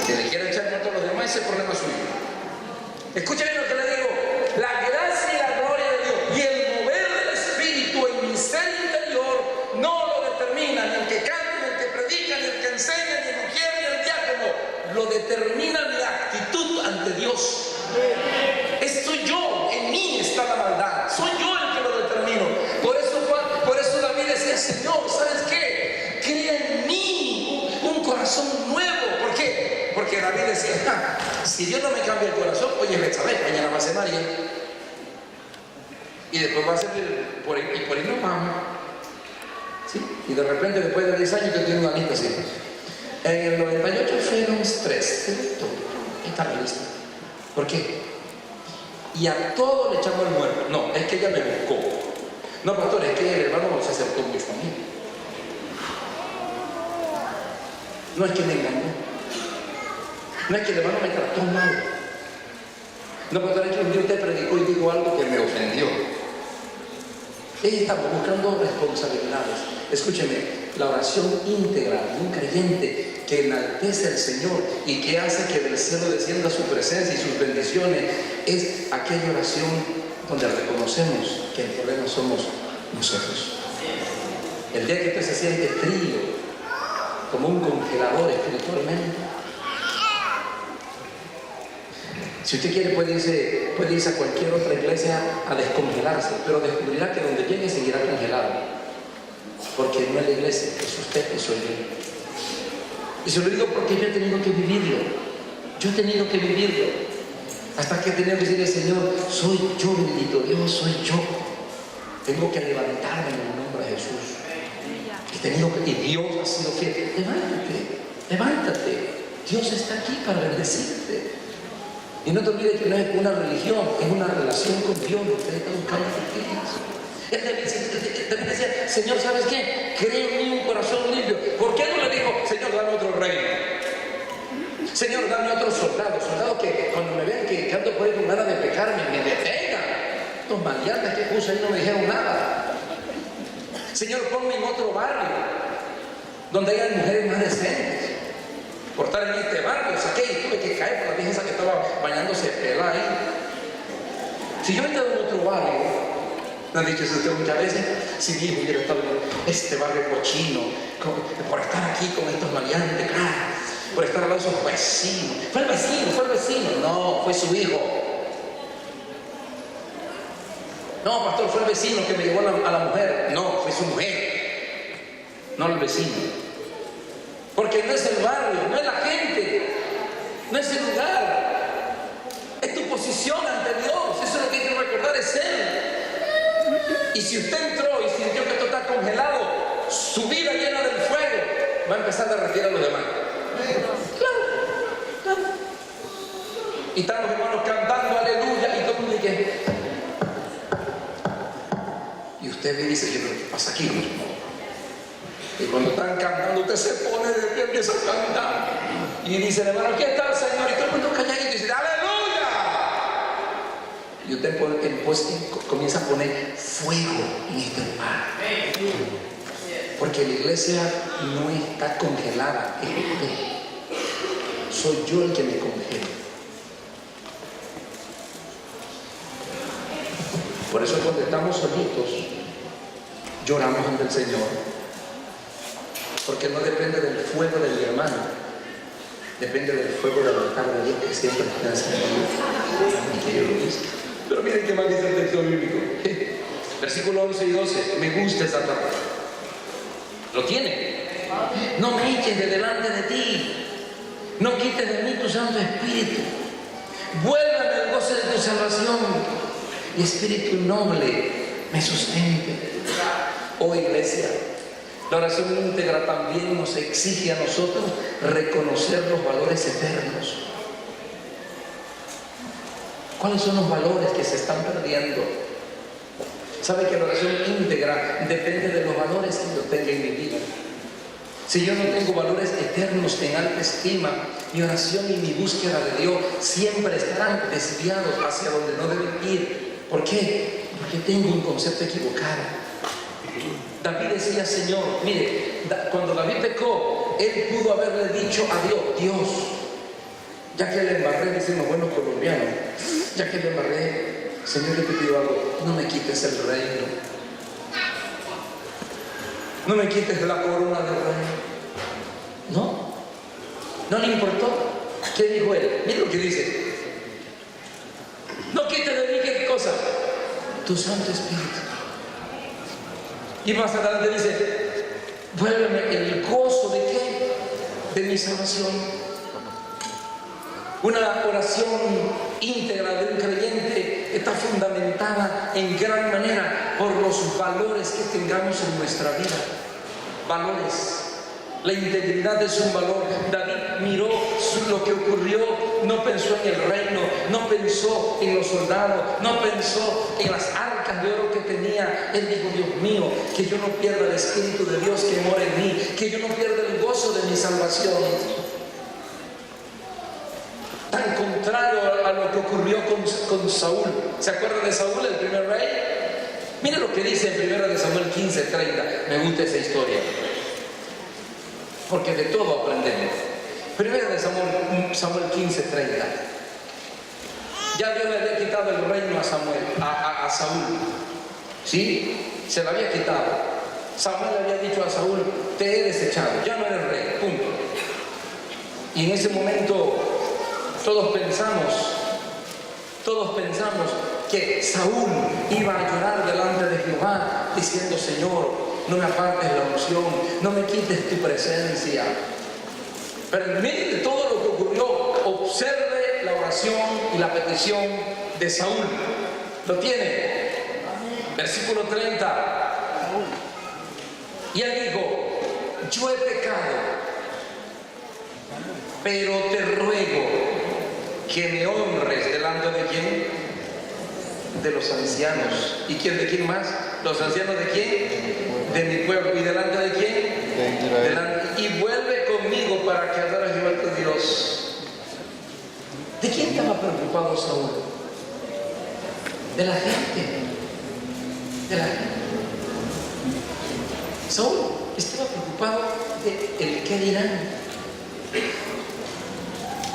Si le quiere echar contra los demás, ese es el problema suyo. Escuchen lo que le digo. La gracia y la gloria de Dios y el mover del Espíritu en mi ser interior no lo determina ni el que canta, ni el que predica, ni el que enseña, ni el mujer, ni el diácono. Lo determina mi actitud ante Dios. Soy yo, en mí está la maldad. Soy yo el que lo determino. Por eso David decía, Señor, ¿sabes qué? Crea en mí un corazón nuevo. ¿Por qué? Porque David decía, si Dios no me cambia el corazón, oye, Betsabé, mañana va a ser María. Y después va a ser por ahí no vamos. ¿Sí? Y de repente, después de 10 años, yo tengo una lista así. En el 98 fueron 3. Está la lista. ¿Por qué? Y a todos le echamos el muerto. No, es que ella me buscó. No, pastor, es que el hermano se acercó mucho a mí. No es que me engañó. No es que el hermano me trató mal. No, pastor, es que un día usted predicó y dijo algo que me ofendió. Ella estaba buscando responsabilidades. Escúcheme, la oración íntegra de un creyente que enaltece al Señor y que hace que del cielo descienda su presencia y sus bendiciones es aquella oración donde reconocemos que el problema somos nosotros. El día que usted se siente frío, como un congelador espiritualmente, si usted quiere puede irse a cualquier otra iglesia a descongelarse, pero descubrirá que donde llegue seguirá congelado. Porque no es la iglesia, es usted y soy yo. Y se lo digo porque yo he tenido que vivirlo. Yo he tenido que vivirlo. Hasta que he tenido que decirle, Señor, soy yo, bendito Dios, soy yo. Tengo que levantarme en el nombre de Jesús. Y Dios ha sido fiel. Levántate. Dios está aquí para bendecirte. Y no te olvides que no es una religión, es una relación con Dios. Usted está buscando a David decía, Señor, ¿sabes qué? Crea en mí un corazón limpio. ¿Por qué no le dijo, Señor, dame otro reino? Señor, dame otro soldado. Soldado que cuando me vean que ando por ahí con ganas de pecarme, me detengan. Estos maleantes que puse ahí no me dijeron nada. Señor, ponme en otro barrio donde haya mujeres más decentes. Por estar en este barrio, saqué y tuve que caer por la vieja esa que estaba bañándose pelada ahí. Si yo he estado en otro barrio, me han dicho eso muchas veces, si mi hijo hubiera estado en este barrio cochino, por estar aquí con estos maleantes, por estar al lado de sus vecinos. Fue el vecino, no, fue su hijo. No, pastor, fue el vecino que me llevó a la mujer. No, fue su mujer, no el vecino. Porque no es el barrio, no es la gente, no es el lugar, es tu posición ante Dios. Eso es lo que hay que recordar, es Él. Y si usted entró y sintió que esto está congelado, su vida llena del fuego va a empezar a derretir a los demás. Claro. Y están los hermanos cantando aleluya y todo el mundo dice, y usted me dice, ¿qué pasa aquí? Y cuando están cantando, usted se pone de pie, empieza a cantar. Y dice, hermano, ¿qué tal, Señor? Y todo el mundo calladito y dice, ¡aleluya! Y usted comienza a poner fuego en este lugar. Porque la iglesia no está congelada, es usted. Soy yo el que me congela. Por Por eso cuando estamos solitos, lloramos ante el Señor. Porque no depende del fuego de mi hermano, depende del fuego del altar de Dios que siempre está encendido. Que yo lo he visto. Pero miren qué más dice el texto bíblico. Versículo 11 y 12. Me gusta esa parte. Lo tiene. No me eches de delante de ti. No quites de mí tu Santo Espíritu. Vuélveme el gozo de tu salvación. Y espíritu noble me sustente. Oh iglesia, la oración íntegra también nos exige a nosotros reconocer los valores eternos. ¿Cuáles son los valores que se están perdiendo? ¿Sabe que la oración íntegra depende de los valores que yo tenga en mi vida? Si yo no tengo valores eternos en alta estima, mi oración y mi búsqueda de Dios siempre estarán desviados hacia donde no deben ir. ¿Por qué? Porque tengo un concepto equivocado. David decía, Señor, mire, cuando David pecó, él pudo haberle dicho a Dios, Dios, ya que le embarré, dicen los buenos colombianos, ya que le embarré, Señor, yo te pido algo, no me quites el reino, no me quites la corona del reino. No le importó. ¿Qué dijo él? Mira lo que dice, no quites de mí, ¿qué cosa? Tu Santo Espíritu. Y más adelante dice, vuélveme el gozo de qué? De mi salvación. Una oración íntegra de un creyente está fundamentada en gran manera por los valores que tengamos en nuestra vida. Valores. La integridad es un valor. David miró lo que ocurrió, no pensó en el reino, no pensó en los soldados, no pensó en las arcas de oro que tenía. Él dijo, Dios mío, que yo no pierda el Espíritu de Dios que mora en mí, que yo no pierda el gozo de mi salvación. Tan contrario a lo que ocurrió con Saúl. ¿Se acuerdan de Saúl, el primer rey? Mira lo que dice en 1 Samuel 15:30. Me gusta esa historia, porque de todo aprendemos. 1 Samuel 15:30. Ya Dios le había quitado el reino a Saúl. ¿Sí? Se lo había quitado. Samuel le había dicho a Saúl, te he desechado, ya no eres rey, punto. Y en ese momento todos pensamos que Saúl iba a llorar delante de Jehová diciendo, Señor, no me apartes de la unción, no me quites tu presencia. Pero en medio de todo lo que ocurrió, observe la oración y la petición de Saúl. ¿Lo tiene? Versículo 30. Y él dijo, yo he pecado, pero te ruego que me honres delante de quién? De los ancianos. ¿Y quién de quién más? ¿Los ancianos de quién? De mi pueblo. ¿Y delante de quién? Y vuelve conmigo para que adore a Jehová tu Dios. ¿De quién estaba preocupado Saúl? De la gente. De la gente. Saúl estaba preocupado de el qué dirán.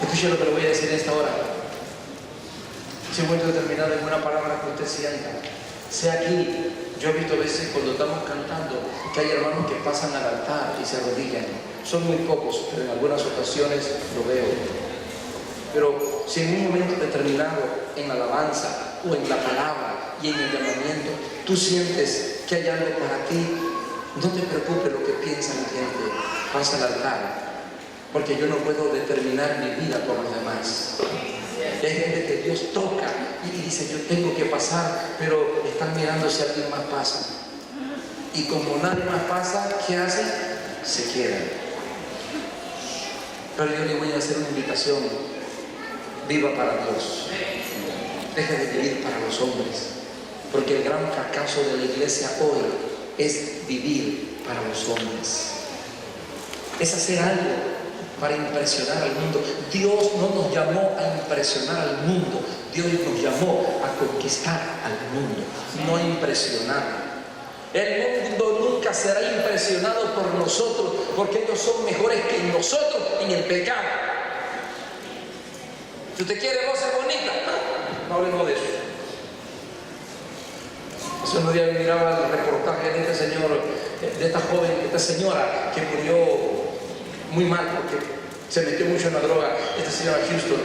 Escuche lo que le voy a decir en esta hora. Se encuentra determinado en una palabra que usted sienta. Sea aquí, yo he visto a veces cuando estamos cantando que hay hermanos que pasan al altar y se arrodillan. Son muy pocos, pero en algunas ocasiones lo veo. Pero si en un momento determinado, en la alabanza o en la palabra y en el llamamiento, tú sientes que hay algo para ti, no te preocupes lo que piensa la gente. Pasa al altar, porque yo no puedo determinar mi vida por los demás. Y hay gente que Dios toca y dice, yo tengo que pasar, pero están mirando si alguien más pasa. Y como nadie más pasa, ¿qué hace? Se quedan. Pero yo le voy a hacer una invitación. Viva para Dios. Deje de vivir para los hombres. Porque el gran fracaso de la iglesia hoy es vivir para los hombres. Es hacer algo para impresionar al mundo. Dios no nos llamó a impresionar al mundo. Dios nos llamó a conquistar al mundo, no a impresionar. El mundo nunca será impresionado por nosotros, porque ellos son mejores que nosotros en el pecado. Si usted quiere voces bonitas, no hablemos de eso. Hace unos días miraba el reportaje de este señor, de esta joven, de esta señora que murió muy mal porque se metió mucho en la droga. Esta señora Houston,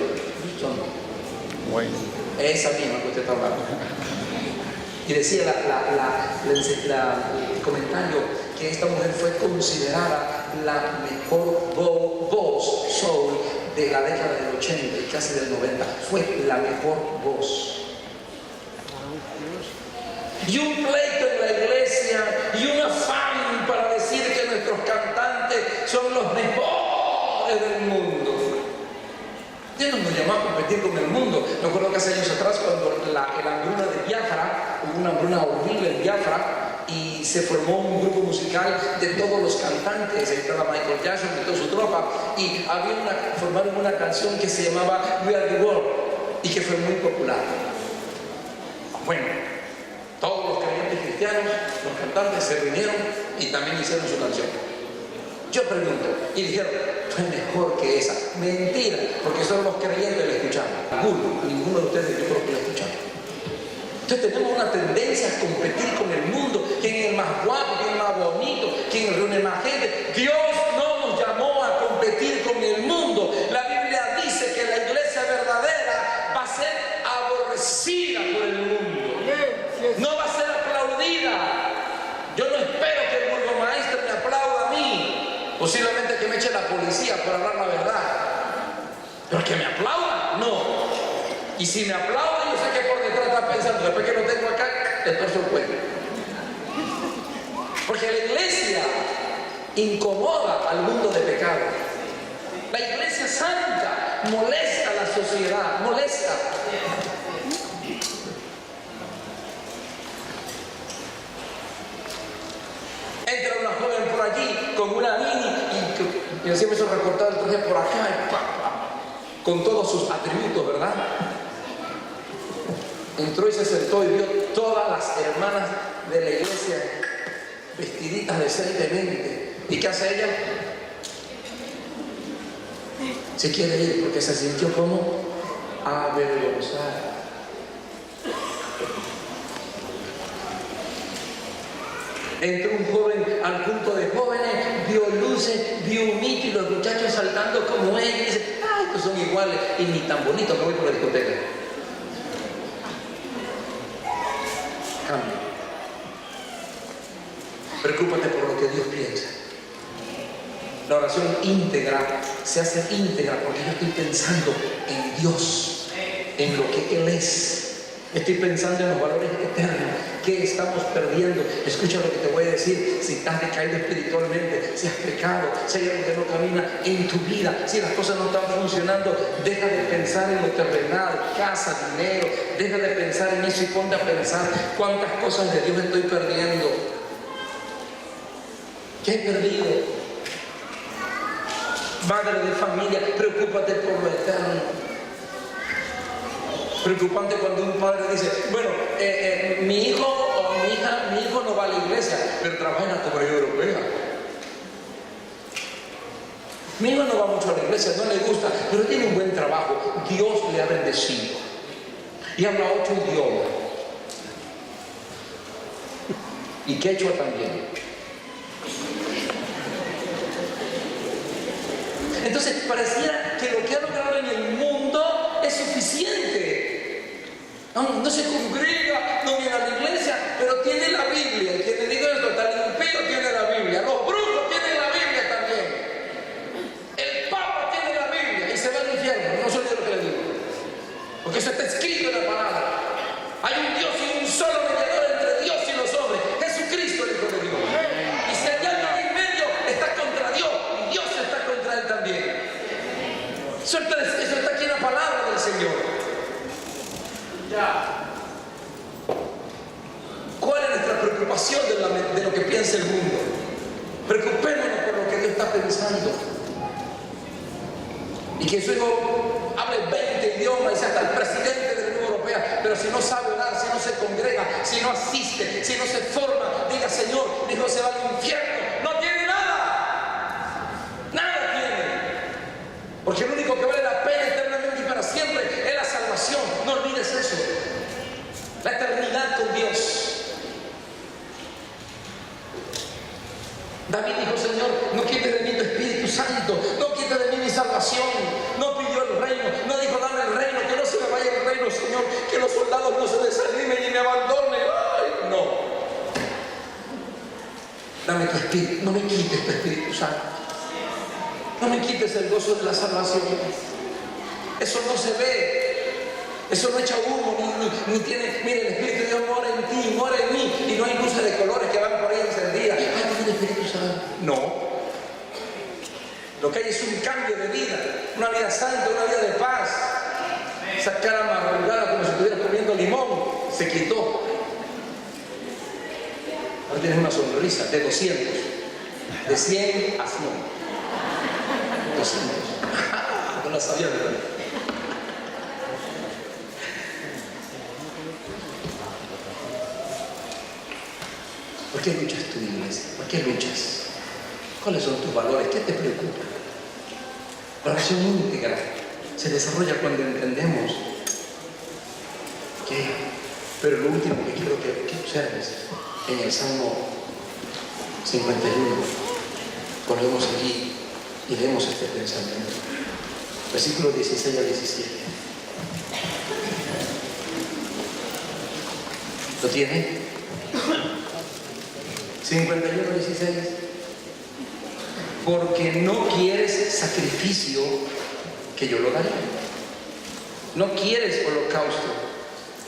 Bueno. esa misma que usted está hablando. Y decía el comentario que esta mujer fue considerada la mejor voz soul de la década del 80 y casi del 90. Fue la mejor voz. Y un pleito en la iglesia y un afán para decir que nuestros cantantes son los mejores del mundo. Dios nos llamó a competir con el mundo. Me acuerdo que hace años atrás, cuando la hambruna de Biafra, hubo una hambruna horrible en Biafra y se formó un grupo musical de todos los cantantes. Ahí estaba Michael Jackson y toda su tropa, y formaron una canción que se llamaba We Are the World y que fue muy popular. Bueno, todos los creyentes cristianos, los cantantes se reunieron y también hicieron su canción. Yo pregunto, y dijeron, fue mejor que esa. Mentira, porque solo los creyentes la escucharon. Ninguno de ustedes yo creo que la escucharon. Entonces tenemos una tendencia a competir con el mundo. ¿Quién es el más guapo? ¿Quién es el más bonito? ¿Quién reúne más gente? Dios no nos llamó a competir con el mundo. La Biblia dice que la iglesia verdadera va a ser aborrecida por el mundo. No va a ser aplaudida. Yo no espero que el burgomaestre me aplaude a mí. Posiblemente que me eche la policía por hablar la verdad. Pero que me aplauda, no. Y si me aplauda, yo sé que por detrás está pensando, después que lo tengo acá, le torzo el cuello. Porque la iglesia incomoda al mundo de pecado. La iglesia santa molesta a la sociedad, molesta. Entra una joven por allí con una mini y así me hizo recortar el traje por acá y con todos sus atributos, ¿verdad? Entró y se sentó y vio todas las hermanas de la iglesia vestiditas decentemente. ¿Y qué hace ella? Se quiere ir porque se sintió como avergonzada. Entró un joven al culto de jóvenes, vio luces, vio un mito y los muchachos saltando como ellos. Y dice, ¡ay, estos son iguales! Y ni tan bonitos, me voy por la discoteca. Cambia. Preocúpate por lo que Dios piensa. La oración íntegra se hace íntegra porque yo estoy pensando en Dios, en lo que Él es. Estoy pensando en los valores eternos que estamos perdiendo. Escucha lo que te voy a decir. Si estás decaído espiritualmente, si has pecado, si hay algo que no camina en tu vida, si las cosas no están funcionando, deja de pensar en lo terrenal, casa, dinero, deja de pensar en eso y ponte a pensar cuántas cosas de Dios estoy perdiendo. ¿Qué he perdido? Madre de familia, preocúpate por lo eterno. Preocupante cuando un padre dice, bueno, mi hijo o mi hijo no va a la iglesia, pero trabaja en la comunidad europea. Mi hijo no va mucho a la iglesia, no le gusta, pero tiene un buen trabajo. Dios le ha bendecido. Y habla 8 idiomas. Y quechua también. Entonces pareciera que lo que ha logrado en el mundo es suficiente. No se congrega, no viene a la iglesia, pero tiene la Biblia. El que te digo esto, tan impío tiene la Biblia. Los brujos tienen la Biblia también. El Papa tiene la Biblia y se va al infierno. No se olvide lo que le digo. Porque eso está escrito en la palabra. Hay un Dios y un solo mediador entre Dios y los hombres. Jesucristo, el Hijo de Dios. Y si hay alguien en medio, está contra Dios. Y Dios está contra él también. Eso está aquí en la palabra del Señor. ¿Cuál es nuestra preocupación de lo que piensa el mundo? Preocupémonos por lo que Dios está pensando. Y que su hijo hable 20 idiomas y sea hasta el presidente de la Unión Europea, pero si no sabe orar, si no se congrega, si no asiste, si no se forma, diga, Señor, mi hijo se va al infierno. No tiene nada. Nada tiene. Porque lo único que vale la pena eternamente y para siempre es la salvación. No olvides eso. La eternidad con Dios. David dijo: Señor, no quites de mí tu Espíritu Santo, no quites de mí mi salvación. No pidió el reino, no dijo: dame el reino, que no se me vaya el reino, Señor, que los soldados no se desanimen y me abandonen. Ay, no. Dame tu Espíritu, no me quites tu Espíritu Santo. No me quites el gozo de la salvación. Eso no se ve, eso no echa humo, ni tiene. Mire, el Espíritu de Dios mora en ti, mora en mí, y no hay luces de colores que van por ahí encendidas. Ay, tiene el Espíritu Santo. No. Lo que hay es un cambio de vida, una vida santa, una vida de paz. Esa cara amargada como si estuviera comiendo limón se quitó. Ahora tienes una sonrisa de 200, de 100 a 100. 200. No la sabía, ¿verdad? ¿Por qué luchas tú, iglesia? ¿Por qué luchas? ¿Cuáles son tus valores? ¿Qué te preocupa? La oración íntegra se desarrolla cuando entendemos que, pero lo último que quiero que observes en el Salmo 51, volvemos aquí y vemos este pensamiento. Versículos 16 a 17. ¿Lo tiene? 51, 16. Porque no quieres sacrificio, que yo lo daré. No quieres holocausto.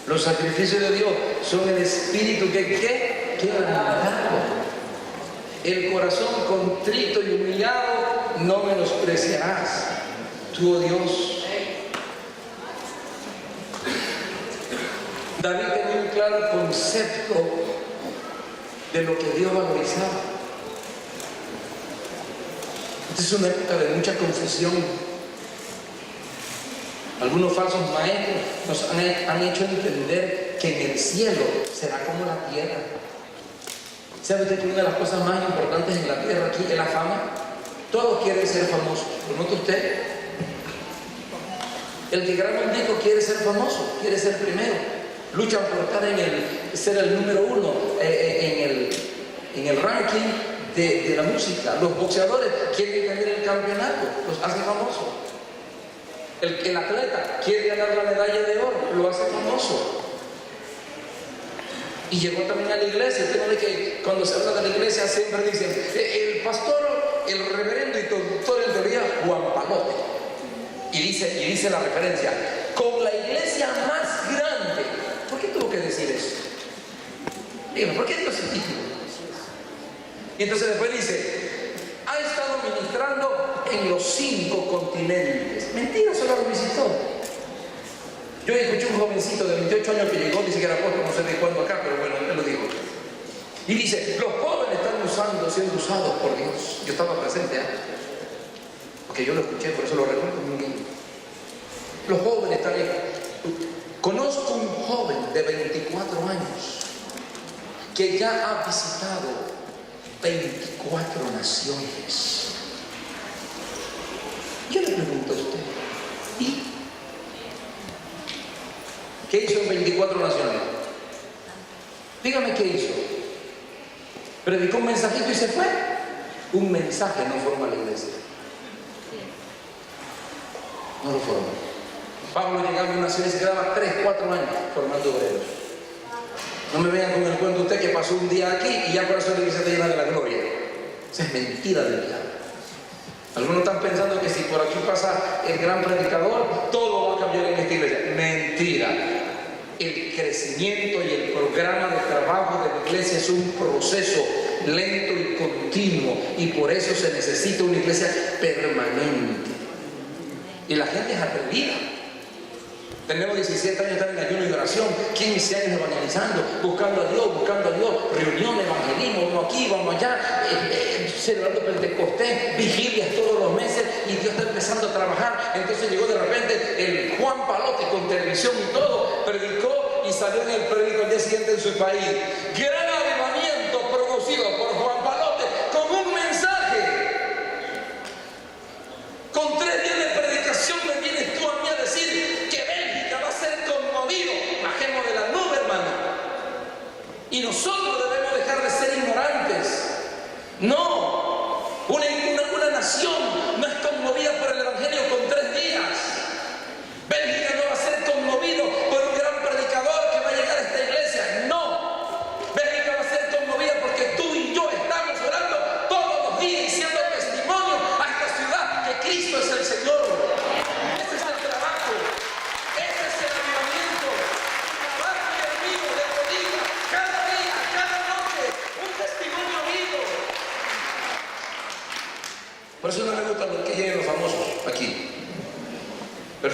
Los sacrificios de Dios son el espíritu que quebrantado. El corazón contrito y humillado no menospreciarás, tú, oh Dios. David tenía un claro concepto de lo que Dios valorizaba. Esta es una época de mucha confusión. Algunos falsos maestros nos han hecho entender que en el cielo será como la tierra. ¿Sabe usted que una de las cosas más importantes en la tierra aquí es la fama? Todos quieren ser famosos. ¿Lo nota usted? El que graba un disco quiere ser famoso, quiere ser primero. Luchan por estar ser el número uno en el ranking de la música. Los boxeadores quieren ganar el campeonato, los hace famosos. El atleta quiere ganar la medalla de oro, lo hace famoso. Y llegó también a la iglesia. Usted no ve que cuando se habla de la iglesia siempre dicen el pastor, el reverendo y doctor en teoría Juan Palote. Y dice la referencia, con la iglesia más grande. ¿Por qué tuvo que decir eso? Dígame, ¿por qué dio ese título? Y entonces después dice, ha estado ministrando en los 5 continentes. Mentira, solo lo visitó. Yo escuché un jovencito de 28 años que llegó, dice que era apóstol, no sé de cuándo acá, pero bueno, él lo dijo. Y dice, los jóvenes están siendo usados por Dios. Yo estaba presente, porque yo lo escuché, por eso lo recuerdo muy bien. Los jóvenes están ahí. Conozco un joven de 24 años que ya ha visitado 24 naciones. Yo le pregunto a usted, ¿y qué hizo en 24 naciones? Dígame qué hizo. ¿Predicó un mensajito y se fue? Un mensaje no forma la iglesia. No lo forma. Pablo llegaba a una ciudad y se quedaba 3, 4 años formando obreros. No me vean con el cuento usted que pasó un día aquí y ya por eso la iglesia está llena de la gloria. Esa es mentira del diablo. Algunos están pensando que si por aquí pasa el gran predicador, todo va a cambiar en esta iglesia. Mentira. El crecimiento y el programa de trabajo de la iglesia es un proceso lento y continuo, y por eso se necesita una iglesia permanente. Y la gente es atrevida. Tenemos 17 años de estar en ayuno y oración, 15 años evangelizando, buscando a Dios, reunión, evangelismo, vamos aquí, vamos allá, celebrando Pentecostés, vigilias todos los meses, y Dios está empezando a trabajar. Entonces llegó de repente el Juan Palote con televisión y todo, predicó y salió en el periódico al día siguiente en su país. Gran avivamiento producido por Juan Palote con un mensaje. Con 3 días de predicación me vienes tú a mí a decir que Bélgica va a ser conmovido. Bajemos de la nube, hermano. Y nosotros debemos dejar de ser ignorantes. No.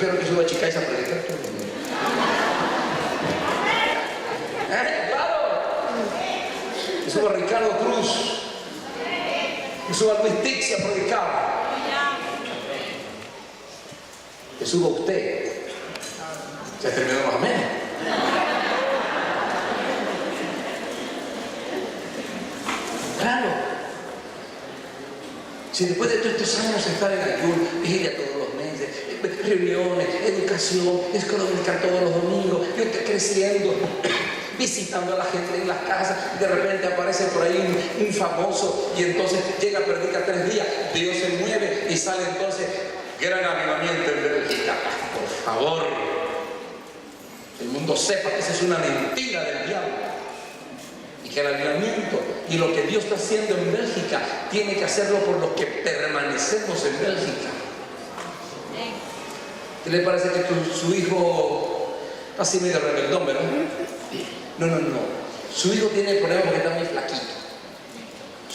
Prefiero que suba Chicais a predicar todo el mundo. Claro. Que suba Ricardo Cruz. Que suba Luis Tixi a predicar. Que suba usted. Se terminó más o menos. Claro. Si después de todos estos años estar en ayuno, vigilia todos los meses, reuniones, educación, escuela dominical todos los domingos, y usted creciendo, visitando a la gente en las casas, de repente aparece por ahí un famoso y entonces llega, predica 3 días, Dios se mueve y sale entonces gran avivamiento en Bélgica. Por favor, que el mundo sepa que esa es una mentira del diablo. Que el avivamiento y lo que Dios está haciendo en Bélgica tiene que hacerlo por los que permanecemos en Bélgica. ¿Qué le parece que su hijo está así medio rebeldón, verdad? No. Su hijo tiene problemas porque está muy flaquito.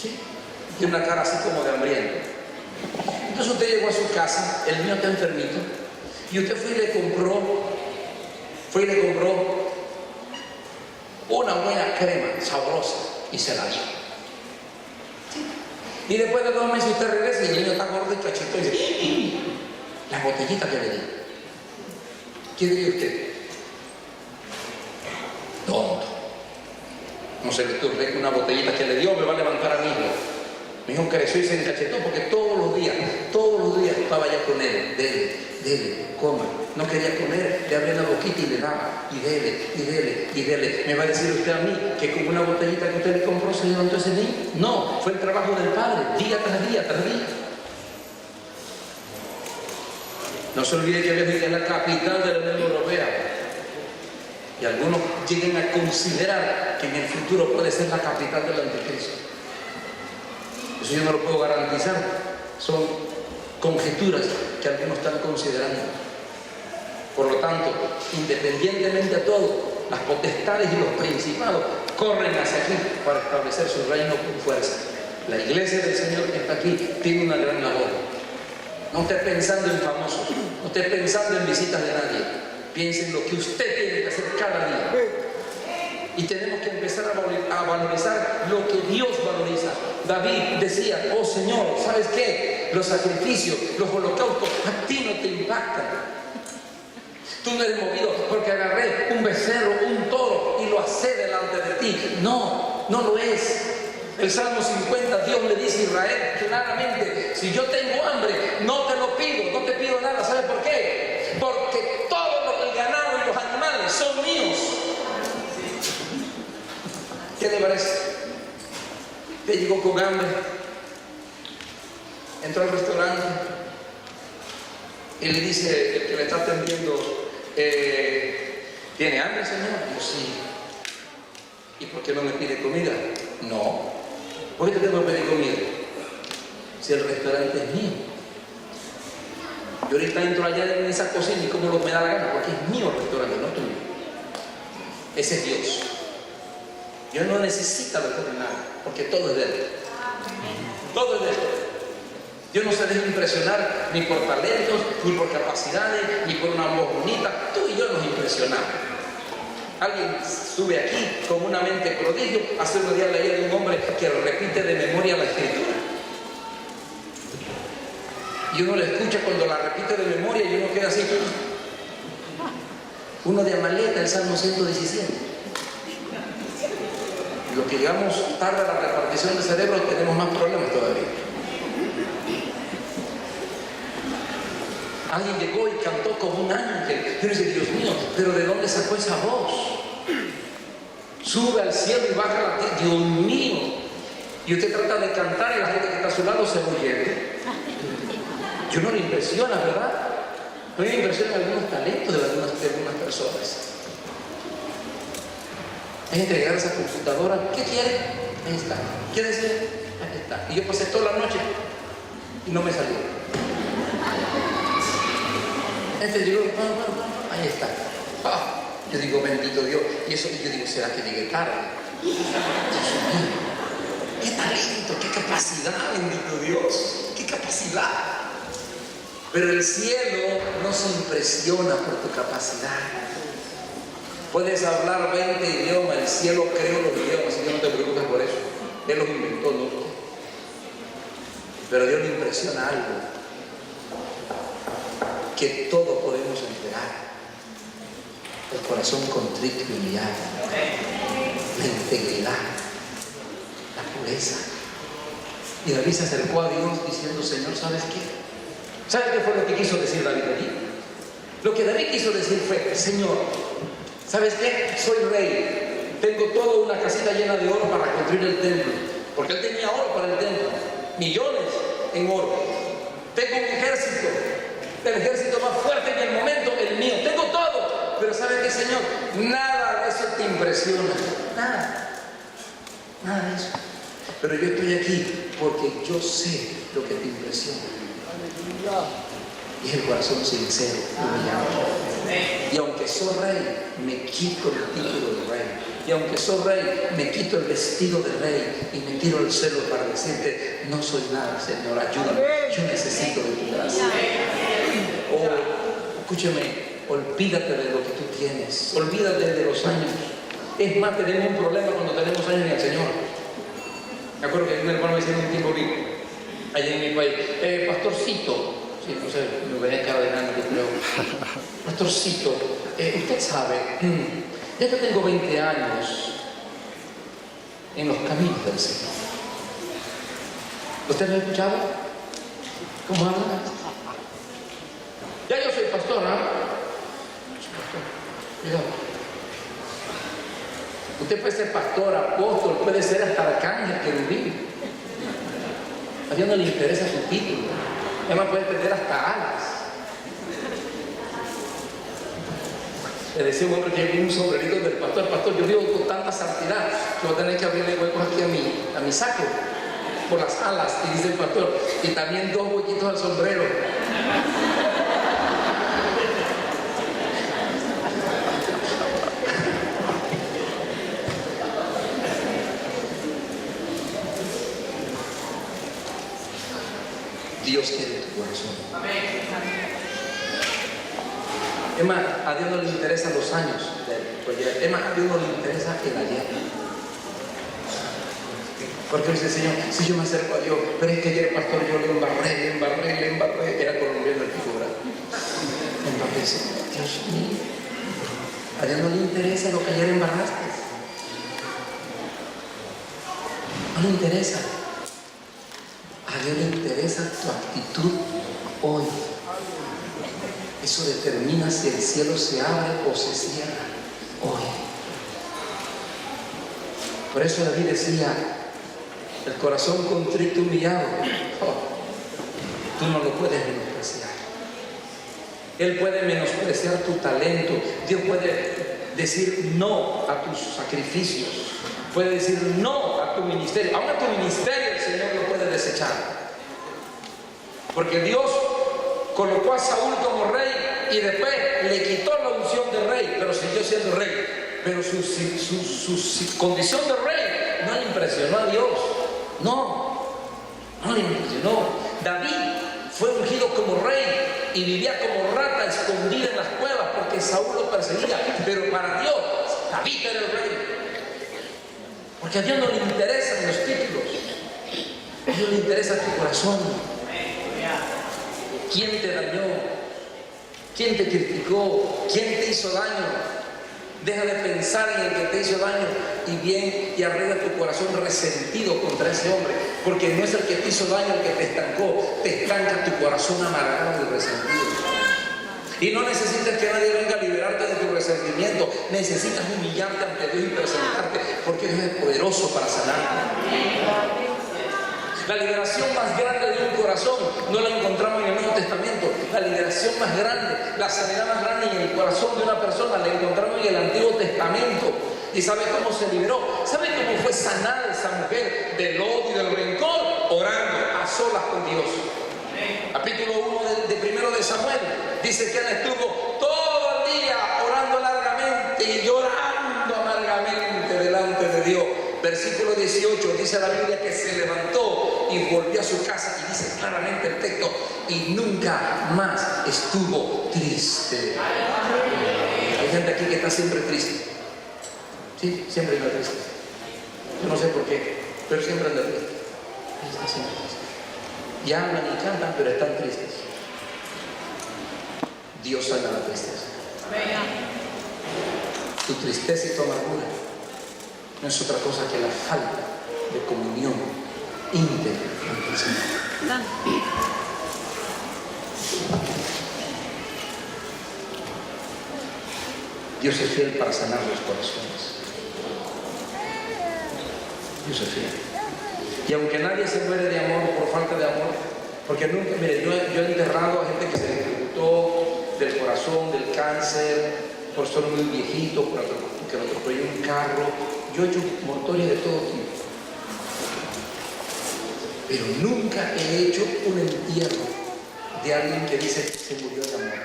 ¿Sí? Tiene una cara así como de hambriento. Entonces usted llegó a su casa, el mío está enfermito, y usted fue y le compró una buena crema sabrosa y se la dio. ¿Sí? Y después de 2 meses usted regresa y el niño está gordo y cachito y dice, la botellita que le di. ¿Qué diría usted? Tonto. No se le ocurre que una botellita que le dio me va a levantar a mi hijo. Mi hijo creció y se encachetó porque todos los días estaba ya con él. Dele, coma. No quería comer, le abría la boquita y le daba. Y dele. ¿Me va a decir usted a mí que con una botellita que usted le compró se levantó ese niño? No, fue el trabajo del padre, día tras día. No se olvide que Bélgica es la capital de la Unión Europea. Y algunos lleguen a considerar que en el futuro puede ser la capital del anticristo. Eso yo no lo puedo garantizar. Son conjeturas que algunos están considerando. Por lo tanto, independientemente de todo, las potestades y los principados corren hacia aquí para establecer su reino con fuerza. La iglesia del Señor que está aquí tiene una gran labor. No esté pensando en famosos, no esté pensando en visitas de nadie. Piense en lo que usted tiene que hacer cada día. Y tenemos que empezar a valorizar lo que Dios valoriza. David decía, oh Señor, ¿sabes qué? Los sacrificios, los holocaustos, a ti no te impactan. Tú no eres movido porque agarré un becerro, un toro y lo asé delante de ti. No lo es. El Salmo 50, Dios le dice a Israel claramente, si yo tengo hambre, no te lo pido, no te pido nada. ¿Sabes por qué? Porque todo el ganado y los animales son míos. ¿Qué te parece? Te llegó con hambre, entró al restaurante y le dice el que le está atendiendo, ¿tiene hambre, señor? Yo sí. ¿Y por qué no me pide comida? No. ¿Por qué te tengo que pedir comida? Si el restaurante es mío. Yo ahorita entro allá en esa cocina y como me da la gana, porque es mío el restaurante, no tuyo. Ese es Dios. Dios no necesita de nada, porque todo es de Él. Todo es de Él. Dios no se deja impresionar ni por talentos, ni por capacidades, ni por una voz bonita. Tú y yo nos impresionamos. Alguien sube aquí con una mente prodigio. Hace unos días leí de un hombre que repite de memoria la escritura. Y uno le escucha cuando la repite de memoria y uno queda así. Uno de Amaleta, el Salmo 117. Lo que llegamos tarde a la repartición de cerebro, tenemos más problemas todavía. Alguien llegó y cantó como un ángel. Y uno dice, Dios mío, ¿pero de dónde sacó esa voz? Sube al cielo y baja a la tierra. Dios mío. Y usted trata de cantar y la gente que está a su lado se oye. Yo no le impresiona, ¿verdad? A mí me impresionan algunos talentos de algunas personas. Hay gente que agarra esa computadora. ¿Qué quiere? Ahí está. ¿Qué desea? Ahí está. Y yo pasé toda la noche y no me salió. Este llegó, ahí está. Yo digo, bendito Dios. Y eso yo digo, ¿será que llegué tarde? Dios mío, qué talento, qué capacidad, bendito Dios. Qué capacidad. Pero el cielo no se impresiona por tu capacidad. Puedes hablar 20 idiomas, el cielo creó los idiomas, así que no te preocupes por eso. Él los inventó, ¿no? Pero Dios le impresiona algo que todos podemos entregar: el corazón contrito y humillado, la integridad, la pureza. Y David se acercó a Dios diciendo: Señor, ¿sabes qué? ¿Sabes qué fue lo que quiso decir David allí? Lo que David quiso decir fue: Señor, ¿sabes qué? Soy rey, tengo toda una casita llena de oro para construir el templo, porque él tenía oro para el templo, millones en oro. Tengo un ejército, el ejército más fuerte en el momento, el mío. Tengo todo, pero ¿sabes qué, Señor? Nada de eso te impresiona, nada de eso. Pero yo estoy aquí porque yo sé lo que te impresiona. Y es el corazón sincero, humillado. Y aunque soy rey, me quito el título de rey. Y aunque soy rey, me quito el vestido de rey y me tiro al suelo para decirte: no soy nada, Señor, ayúdame. Yo necesito de tu gracia. Escúchame, olvídate de lo que tú tienes. Olvídate de los años. Es más, tenemos un problema cuando tenemos años en el Señor. Me acuerdo que un hermano me decía un tiempo allá en mi país: pastorcito. Sí, no sé, me venía cara de grande, creo. Pastorcito, usted sabe, ya que tengo 20 años en los caminos del Señor. ¿Usted me ha escuchado? ¿Cómo habla? Ya yo soy pastor, ¿ah? Soy pastor. Cuidado. Usted puede ser pastor, apóstol, puede ser hasta arcángel, querubín. A Dios no le interesa su título. Además puede tener hasta alas. Le decía un hombre que llevó un sombrerito del pastor: pastor, yo vivo con tanta santidad que voy a tener que abrirle huecos aquí a mi saco por las alas. Y dice el pastor: y también 2 huequitos al sombrero. Dios quiere tu corazón. Es más, a Dios no le interesan los años. Es más, a Dios no le interesa el ayer. Porque dice: Señor, si yo me acerco a Dios, pero es que ayer, pastor, yo le embarré. Era colombiano el figura. Embarré. Dios mío, a Dios no le interesa lo que ayer embarraste. No le interesa. A Dios le interesa tu actitud hoy. Eso determina si el cielo se abre o se cierra hoy. Por eso David decía: el corazón contrito y humillado, tú no lo puedes menospreciar. Él puede menospreciar tu talento. Dios puede decir no a tus sacrificios. Puede decir no a tu ministerio. Aún a tu ministerio el Señor lo puede desechar. Porque Dios colocó a Saúl como rey y después le quitó la unción de rey, pero siguió siendo rey. Pero su condición de rey no le impresionó a Dios. No le impresionó. David fue ungido como rey y vivía como rata escondida en las cuevas porque Saúl lo perseguía. Pero para Dios, David era el rey. Porque a Dios no le interesan los títulos. A Dios le interesa tu corazón. ¿Quién te dañó? ¿Quién te criticó? ¿Quién te hizo daño? Deja de pensar en el que te hizo daño y arregla tu corazón resentido contra ese hombre, porque no es el que te hizo daño el que te estancó, te estanca tu corazón amargado y resentido. Y no necesitas que nadie venga a liberarte de tu resentimiento, necesitas humillarte ante Dios y presentarte, porque Dios es poderoso para sanarte. La liberación más grande de un corazón no la encontramos en el Nuevo Testamento. La liberación más grande, la sanidad más grande en el corazón de una persona la encontramos en el Antiguo Testamento. ¿Y sabe cómo se liberó? ¿Sabe cómo fue sanada esa mujer del odio y del rencor? Orando a solas con Dios. Capítulo 1 de primero de Samuel dice que Ana estuvo todo el día orando largamente y llorando amargamente delante de Dios. Versículo 18 dice la Biblia que se levantó levantó y volvió a su casa, y dice claramente el texto, y nunca más estuvo triste. Hay gente aquí que está siempre triste. Sí, siempre anda triste. Yo no sé por qué, pero siempre anda triste. Está siempre triste. Y hablan y cantan, pero están tristes. Dios sana la tristeza. Tu tristeza y tu amargura no es otra cosa que la falta de comunión íntegra ante el Señor. Dios es fiel para sanar los corazones. Dios es fiel. Y aunque nadie se muere de amor por falta de amor, porque nunca, mire, yo he enterrado a gente que se disfrutó del corazón, del cáncer, por ser muy viejito, porque lo atropelló un carro. Yo he hecho mortorias de todo tipo. Pero nunca he hecho un entierro de alguien que dice se murió de amor.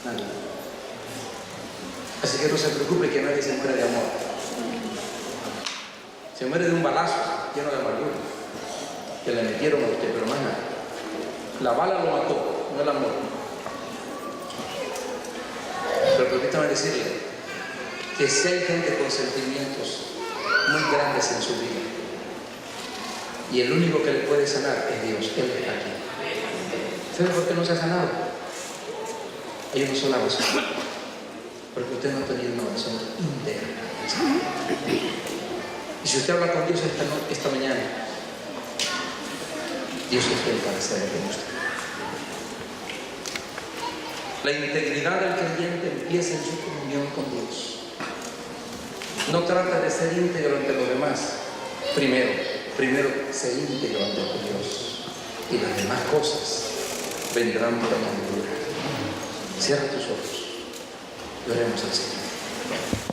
Nadie. Así que no se preocupe que nadie se muere de amor. Se muere de un balazo lleno de amargura que le metieron a usted, pero más nada. La bala lo mató, no el amor. Pero permítame decirle que si hay gente con sentimientos muy grandes en su vida, y el único que le puede sanar es Dios, Él está aquí. ¿Sabe por qué no se ha sanado? Hay una sola razón: porque usted no ha tenido una oración íntegra. Y si usted habla con Dios esta mañana, Dios es fiel para hacerlo con usted. La integridad del creyente empieza en su comunión con Dios. No trata de ser íntegro ante los demás. Primero ser íntegro ante Dios. Y las demás cosas vendrán por añadidura. Cierra tus ojos y oremos al Señor.